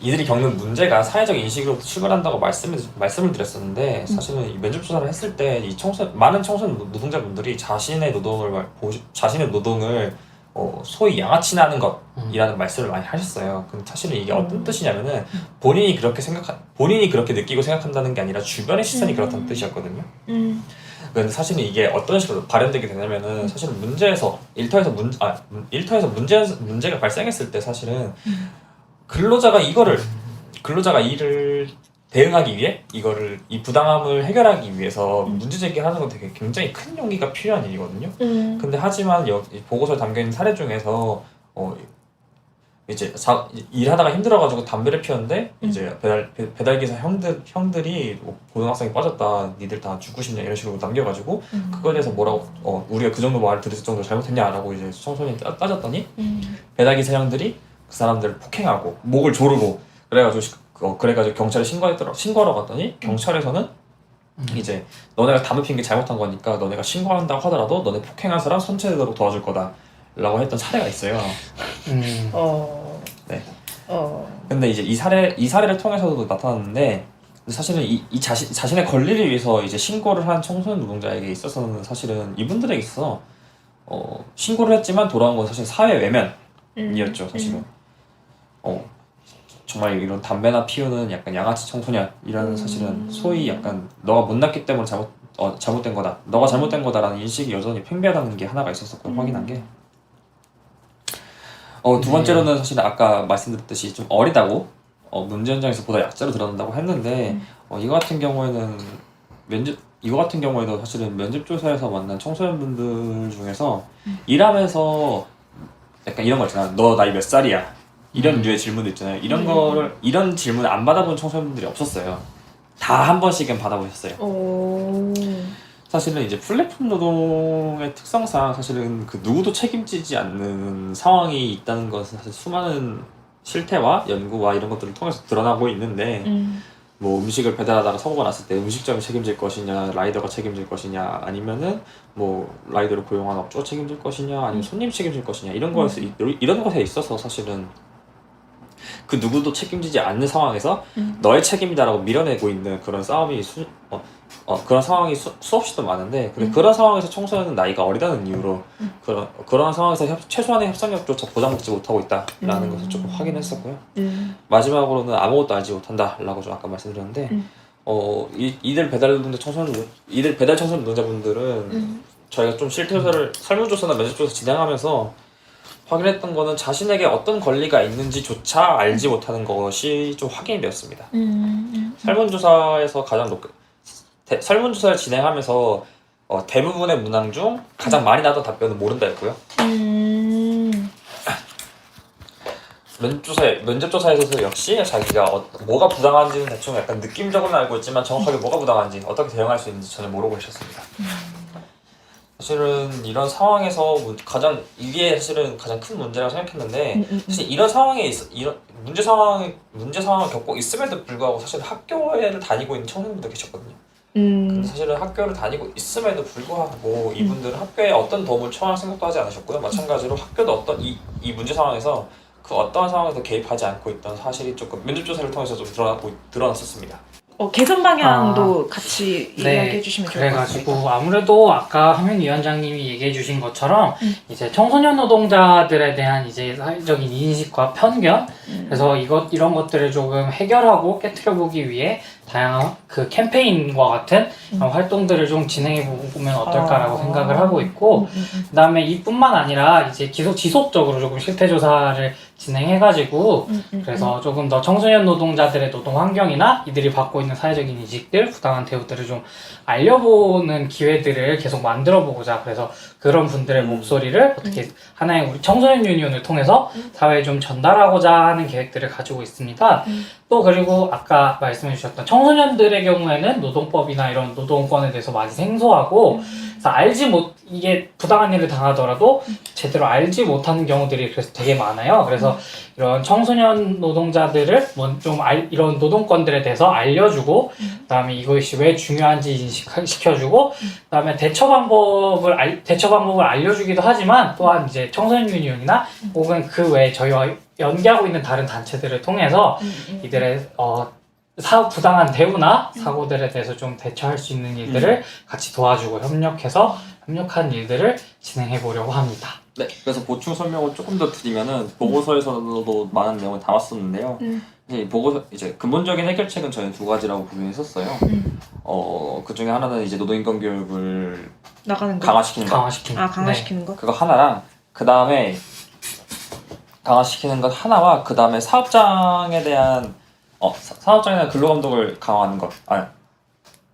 이들이 겪는 문제가 사회적 인식으로부터 출발한다고 말씀을 드렸었는데 사실은 이 면접 조사를 했을 때 많은 청소년 노동자분들이 자신의 노동을 소위 양아치나는 것이라는 말씀을 많이 하셨어요. 근데 사실은 이게 어떤 뜻이냐면은 본인이 그렇게 느끼고 생각한다는 게 아니라 주변의 시선이 그렇다는 뜻이었거든요. 근데 사실은 이게 어떤 식으로 발현되게 되냐면은 사실은 일터에서 문제가 발생했을 때 사실은 근로자가 일을 대응하기 위해 이 부당함을 해결하기 위해서 문제 제기하는 건 되게 굉장히 큰 용기가 필요한 일이거든요. 근데 하지만 보고서에 담겨 있는 사례 중에서 이제 일하다가 힘들어가지고 담배를 피웠는데 이제 배달기사 형들이 고등학생이 빠졌다, 니들 다 죽고 싶냐 이런 식으로 남겨가지고 그거에 대해서 뭐라고 우리가 그 정도 말을 들을 정도로 잘못했냐라고 이제 청소년이 따졌더니 배달기사 형들이 그 사람들을 폭행하고 목을 조르고 그래가지고 경찰에 신고하러 갔더니 경찰에서는 이제 너네가 담배 핀 게 잘못한 거니까 너네가 신고한다고 하더라도 너네 폭행한 사람 선체되도록 도와줄 거다 라고 했던 사례가 있어요. 네. 근데 이제 이 사례를 통해서도 나타났는데 사실은 자신의 권리를 위해서 이제 신고를 한 청소년 노동자에게 있어서는 사실은 이분들에게 있어서 신고를 했지만 돌아온 건 사실 사회 외면이었죠. 사실은 정말 이런 담배나 피우는 약간 양아치 청소년이라는 사실은 소위 약간 너가 못났기 때문에 잘못된 거다, 너가 잘못된 거다라는 인식이 여전히 팽배하다는 게 하나가 있었었고요. 확인한 게. 두 번째로는 사실 아까 말씀드렸듯이 좀 어리다고 문제 현장에서 보다 약자로 드러난다고 했는데 이거 같은 경우에도 사실은 면접조사에서 만난 청소년분들 중에서 일하면서 약간 이런 거 있잖아. 너 나이 몇 살이야? 이런 류의 질문도 있잖아요. 이런 질문을 안 받아본 청소년분들이 없었어요. 다 한 번씩은 받아보셨어요. 사실은 이제 플랫폼 노동의 특성상 사실은 그 누구도 책임지지 않는 상황이 있다는 것은 사실 수많은 실태와 연구와 이런 것들을 통해서 드러나고 있는데 뭐 음식을 배달하다가 사고가 났을 때 음식점이 책임질 것이냐, 라이더가 책임질 것이냐, 아니면은 뭐 라이더를 고용한 업주가 책임질 것이냐, 아니면 손님 책임질 것이냐, 이런 것에 있어서 사실은 그 누구도 책임지지 않는 상황에서 너의 책임이다라고 밀어내고 있는 그런 싸움이 그런 상황이 수없이도 많은데 그런 상황에서 청소년은 나이가 어리다는 이유로 그런 상황에서 최소한의 협상력조차 보장받지 못하고 있다라는 것을 조금 확인했었고요. 마지막으로는 아무것도 알지 못한다라고 좀 아까 말씀드렸는데 이들 배달 청소년 노동자분들은 저희가 좀 실태조사를 설문조사나 면접조사 진행하면서 확인했던 거는 자신에게 어떤 권리가 있는지조차 알지 못하는 것이 좀 확인이 되었습니다. 설문조사를 진행하면서 대부분의 문항 중 가장 많이 나왔던 답변은 모른다였고요. 면접조사에서도 역시 자기가 뭐가 부당한지는 대충 약간 느낌적으로는 알고 있지만 정확하게 뭐가 부당한지 어떻게 대응할 수 있는지 전혀 모르고 계셨습니다. 사실은 이런 상황에서 이게 사실은 가장 큰 문제라고 생각했는데 사실 이런 상황에 이런 문제 상황을 겪고 있음에도 불구하고 사실 학교를 다니고 있는 청소년분들 계셨거든요. 근데 사실은 학교를 다니고 있음에도 불구하고 이분들은 학교에 어떤 도움을 청할 생각도 하지 않으셨고요. 마찬가지로 학교도 이 문제 상황에서 그 어떠한 상황에서 개입하지 않고 있던 사실이 조금 면접조사를 통해서 좀 드러났었습니다. 개선 방향도 같이 이야기해 주시면 좋을 것 같습니다. 그래가지고 아무래도 아까 하민위원장님이 얘기해 주신 것처럼 이제 청소년 노동자들에 대한 이제 사회적인 인식과 편견, 그래서 이런 것들을 조금 해결하고 깨트려 보기 위해 다양한 그 캠페인과 같은 활동들을 좀 진행해 보면 어떨까라고 생각을 하고 있고, 그다음에 이뿐만 아니라 이제 지속적으로 조금 실태 조사를 진행해가지고 그래서 조금 더 청소년 노동자들의 노동 환경이나 이들이 받고 있는 사회적인 인식들, 부당한 대우들을 좀 알려보는 기회들을 계속 만들어보고자, 그래서 그런 분들의 목소리를 어떻게 하나의 우리 청소년 유니온을 통해서 사회에 좀 전달하고자 하는 계획들을 가지고 있습니다. 또 그리고 아까 말씀해 주셨던 청소년들의 경우에는 노동법이나 이런 노동권에 대해서 많이 생소하고 그래서 이게 부당한 일을 당하더라도 제대로 알지 못하는 경우들이 그래서 되게 많아요. 그래서 이런 청소년 노동자들을 이런 노동권들에 대해서 알려주고, 그다음에 이것이 왜 중요한지 인식시켜주고, 그다음에 대처 방법을 알려주기도 하지만, 또한 이제 청소년 유니온이나 혹은 그 외에 저희와 연계하고 있는 다른 단체들을 통해서 이들의 부당한 대우나 사고들에 대해서 좀 대처할 수 있는 일들을 같이 도와주고 협력한 일들을 진행해 보려고 합니다. 네, 그래서 보충 설명을 조금 더 드리면은 보고서에서도 많은 내용을 담았었는데요. 이제 근본적인 해결책은 저희는 두 가지라고 분명했었어요. 그 중에 하나는 이제 노동인권 교육을 강화시키는 거. 강화시키는 거. 그거 하나랑 그 다음에 강화시키는 것 하나와 그 다음에 사업장에 대한 근로감독을 강화하는 것.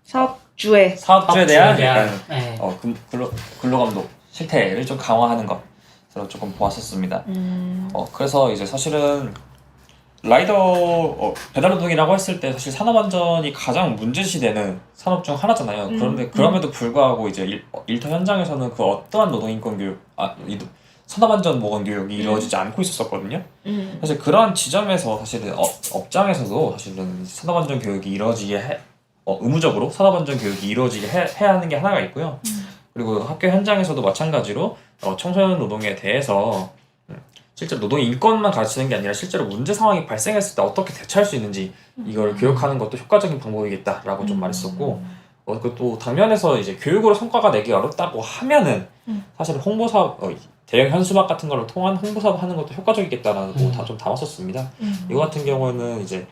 사업주에 대한 약간 근로감독 실태를 좀 강화하는 것으로 조금 보았었습니다. 그래서 이제 사실은 라이더 배달노동이라고 했을 때 사실 산업안전이 가장 문제시되는 산업 중 하나잖아요. 그런데 그럼에도 불구하고 이제 일터 현장에서는 그 어떠한 노동인권 교육, 산업안전 보건 교육이 이루어지지 않고 있었거든요. 사실 그러한 지점에서 사실은 업장에서도 사실은 산업안전 교육이 이루어지게 의무적으로 산업안전 교육이 이루어지게 해야 하는 게 하나가 있고요. 그리고 학교 현장에서도 마찬가지로 청소년 노동에 대해서 실제 노동 인권만 가르치는 게 아니라 실제로 문제 상황이 발생했을 때 어떻게 대처할 수 있는지 이걸 교육하는 것도 효과적인 방법이겠다라고 좀 말했었고, 또 당면에서 이제 교육으로 성과가 내기 어렵다고 하면은 사실 홍보사업, 대형 현수막 같은 걸로 통한 홍보사업 하는 것도 효과적이겠다라는 거 다 좀 담았었습니다. 이거 같은 경우는 이제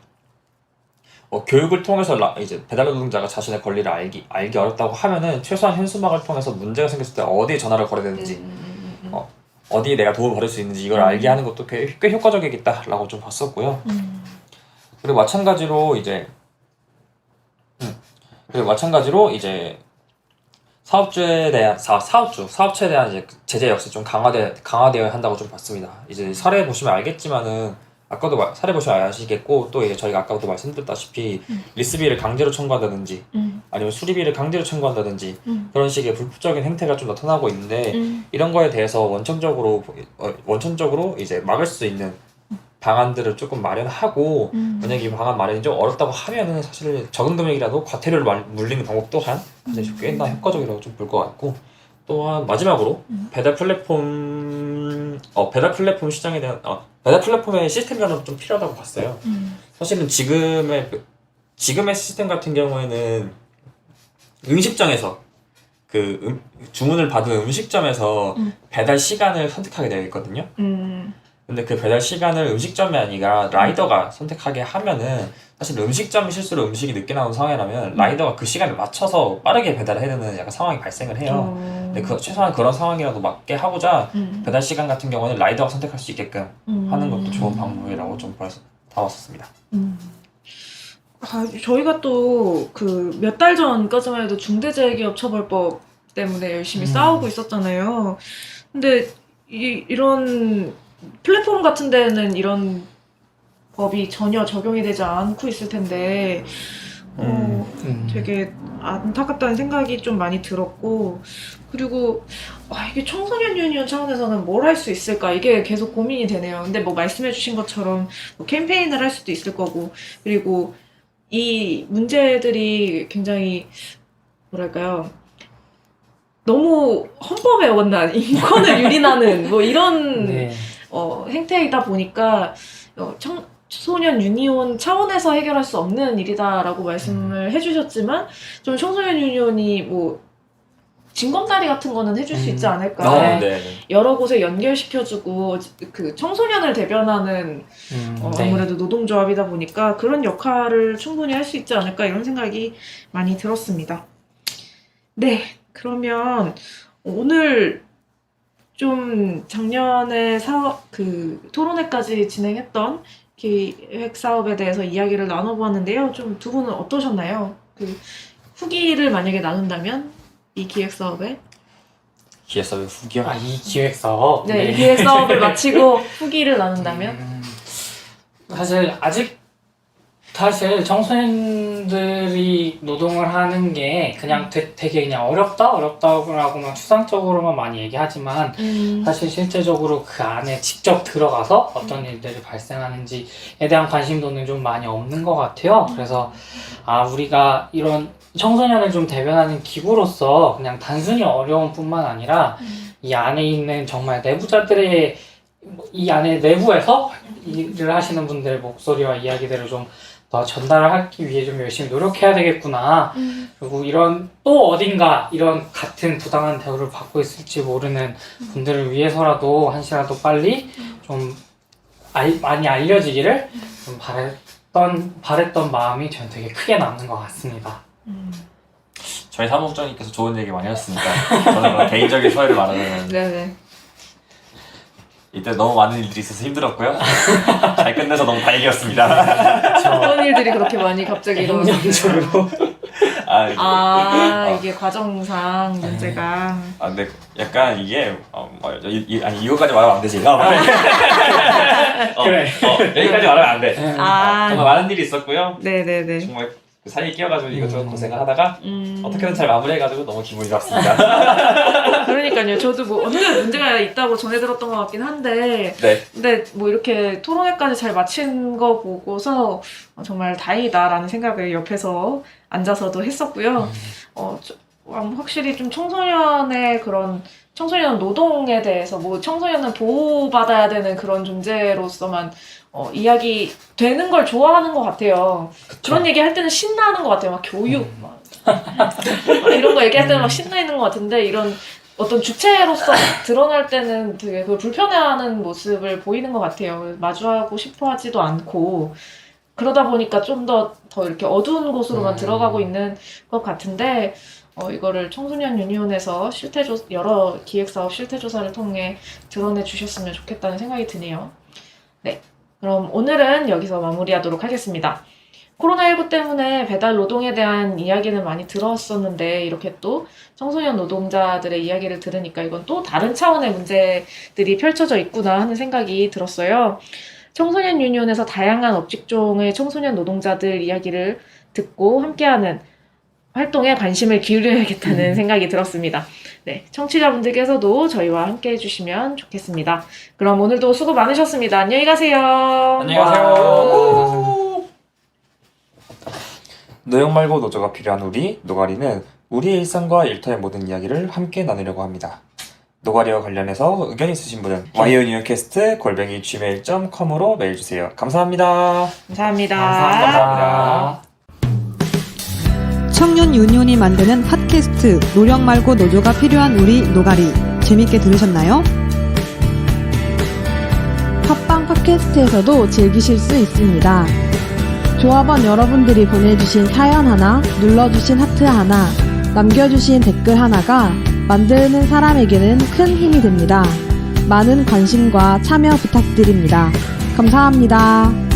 교육을 통해서 이제 배달 노동자가 자신의 권리를 알기 어렵다고 하면은 최소한 현수막을 통해서 문제가 생겼을 때 어디에 전화를 걸어야 되는지, 어디에 내가 도움을 받을 수 있는지 이걸 알게 하는 것도 꽤 효과적이겠다라고 좀 봤었고요. 그리고 마찬가지로 이제 사업주에 대한 사업체에 대한 이제 제재 역시 좀 강화되어야 한다고 좀 봤습니다. 이제 사례 보시면 알겠지만은 사례 보시면 아시겠고, 또 이제 저희가 아까도 말씀드렸다시피 리스비를 강제로 청구한다든지 아니면 수리비를 강제로 청구한다든지 그런 식의 불법적인 행태가 좀 나타나고 있는데, 이런 거에 대해서 원천적으로 이제 막을 수 있는 방안들을 조금 마련하고, 만약에 이 방안 마련이 좀 어렵다고 하면은 사실 적은 금액이라도 과태료를 물리는 방법 또한 꽤나 효과적이라고 좀 볼 것 같고, 또한 마지막으로 배달 플랫폼 시장에 대한 배달 플랫폼의 시스템 변화도 좀 필요하다고 봤어요. 사실은 지금의 시스템 같은 경우에는 음식점에서 주문을 받은 음식점에서 배달 시간을 선택하게 되어 있거든요. 근데 그 배달 시간을 음식점이 아니라 라이더가 선택하게 하면은, 사실 음식점이 실수로 음식이 늦게 나온 상황이라면 라이더가 그 시간에 맞춰서 빠르게 배달을 해야 되는 약간 상황이 발생을 해요. 근데 최소한 그런 상황이라도 막게 하고자 배달 시간 같은 경우는 라이더가 선택할 수 있게끔 하는 것도 좋은 방법이라고 좀 담았었습니다. 저희가 또 몇 달 전까지만 해도 중대재해기업처벌법 때문에 열심히 싸우고 있었잖아요. 근데 이런 플랫폼 같은 데는 이런 법이 전혀 적용이 되지 않고 있을 텐데 되게 안타깝다는 생각이 좀 많이 들었고, 그리고 이게 청소년 유니온 차원에서는 뭘 할 수 있을까, 이게 계속 고민이 되네요. 근데 뭐 말씀해주신 것처럼 뭐 캠페인을 할 수도 있을 거고, 그리고 이 문제들이 굉장히 뭐랄까요, 너무 헌법에 어긋난 인권을 유린하는 뭐 이런 행태이다 보니까 청소년 유니온 차원에서 해결할 수 없는 일이다라고 말씀을 해주셨지만, 좀 청소년 유니온이 뭐 징검다리 같은 거는 해줄 수 있지 않을까. 여러 곳에 연결시켜주고, 청소년을 대변하는 아무래도 노동조합이다 보니까 그런 역할을 충분히 할 수 있지 않을까, 이런 생각이 많이 들었습니다. 네, 그러면 오늘 좀 작년에 토론회까지 진행했던 기획 사업에 대해서 이야기를 나눠보았는데요. 좀 두 분은 어떠셨나요? 후기를 만약에 나눈다면 이 기획 사업에? 후기요? 이 기획 사업? 네, 이 기획 사업을 마치고 후기를 나눈다면? 사실 청소년들이 노동을 하는 게 그냥 되게 그냥 어렵다고만 추상적으로만 많이 얘기하지만, 사실 실제적으로 그 안에 직접 들어가서 어떤 일들이 발생하는지에 대한 관심도는 좀 많이 없는 것 같아요. 그래서 우리가 이런 청소년을 좀 대변하는 기구로서 그냥 단순히 어려움 뿐만 아니라 이 안에 있는 정말 내부자들의, 이 안에 내부에서 일을 하시는 분들의 목소리와 이야기들을 좀 더 전달을 하기 위해 좀 열심히 노력해야 되겠구나. 그리고 또 어딘가 이런 같은 부당한 대우를 받고 있을지 모르는 분들을 위해서라도 한시라도 빨리 좀 많이 알려지기를 좀 바랬던 마음이 저는 되게 크게 남는 것 같습니다. 저희 사무국장님께서 좋은 얘기 많이 하셨으니까 저는 개인적인 소회를 말하자면 네네. 이때 너무 많은 일들이 있어서 힘들었고요. 잘 끝내서 너무 다행이었습니다. 어떤 일들이 그렇게 많이 갑자기 일어났어요? 이게 이게 과정상 문제가. 근데 약간 이게 이거까지 말하면 안 되지. 그래. 여기까지 말하면 안 돼. 정말 많은 일이 있었고요. 네네네. 정말 그 사이에 끼어가지고 이것저것 고생을 하다가 어떻게든 잘 마무리해가지고 너무 기분이 좋습니다. 그러니까요. 저도 뭐 어느 문제가 있다고 전해 들었던 것 같긴 한데, 네. 근데 뭐 이렇게 토론회까지 잘 마친 거 보고서 정말 다행이다라는 생각을 옆에서 앉아서도 했었고요. 확실히 좀 청소년의 그런 청소년 노동에 대해서 뭐 청소년은 보호받아야 되는 그런 존재로서만 이야기 되는 걸 좋아하는 것 같아요. 그런 얘기 할 때는 신나는 것 같아요. 막 교육, 막 이런 거 얘기할 때는 막 신나 있는 것 같은데 이런 어떤 주체로서 드러날 때는 되게 그 불편해하는 모습을 보이는 것 같아요. 마주하고 싶어 하지도 않고 그러다 보니까 좀 더 이렇게 어두운 곳으로만 들어가고 있는 것 같은데 이거를 청소년 유니온에서 여러 기획사업 실태조사를 통해 드러내 주셨으면 좋겠다는 생각이 드네요. 네, 그럼 오늘은 여기서 마무리하도록 하겠습니다. 코로나19 때문에 배달 노동에 대한 이야기는 많이 들었었는데 이렇게 또 청소년 노동자들의 이야기를 들으니까 이건 또 다른 차원의 문제들이 펼쳐져 있구나 하는 생각이 들었어요. 청소년 유니온에서 다양한 업직종의 청소년 노동자들 이야기를 듣고 함께하는 활동에 관심을 기울여야겠다는 생각이 들었습니다. 네, 청취자분들께서도 저희와 함께 해주시면 좋겠습니다. 그럼 오늘도 수고 많으셨습니다. 안녕히 가세요. 안녕히 가세요. 노역 말고 노조가 필요한 우리 노가리는 우리의 일상과 일터의 모든 이야기를 함께 나누려고 합니다. 노가리와 관련해서 의견 있으신 분은 yournewcast@gmail.com으로 메일 주세요. 감사합니다. 감사합니다. 감사합니다. 청년 유니온이 만드는 팟캐스트 노력 말고 노조가 필요한 우리 노가리 재밌게 들으셨나요? 팟빵 팟캐스트에서도 즐기실 수 있습니다. 조합원 여러분들이 보내주신 사연 하나, 눌러주신 하트 하나, 남겨주신 댓글 하나가 만드는 사람에게는 큰 힘이 됩니다. 많은 관심과 참여 부탁드립니다. 감사합니다.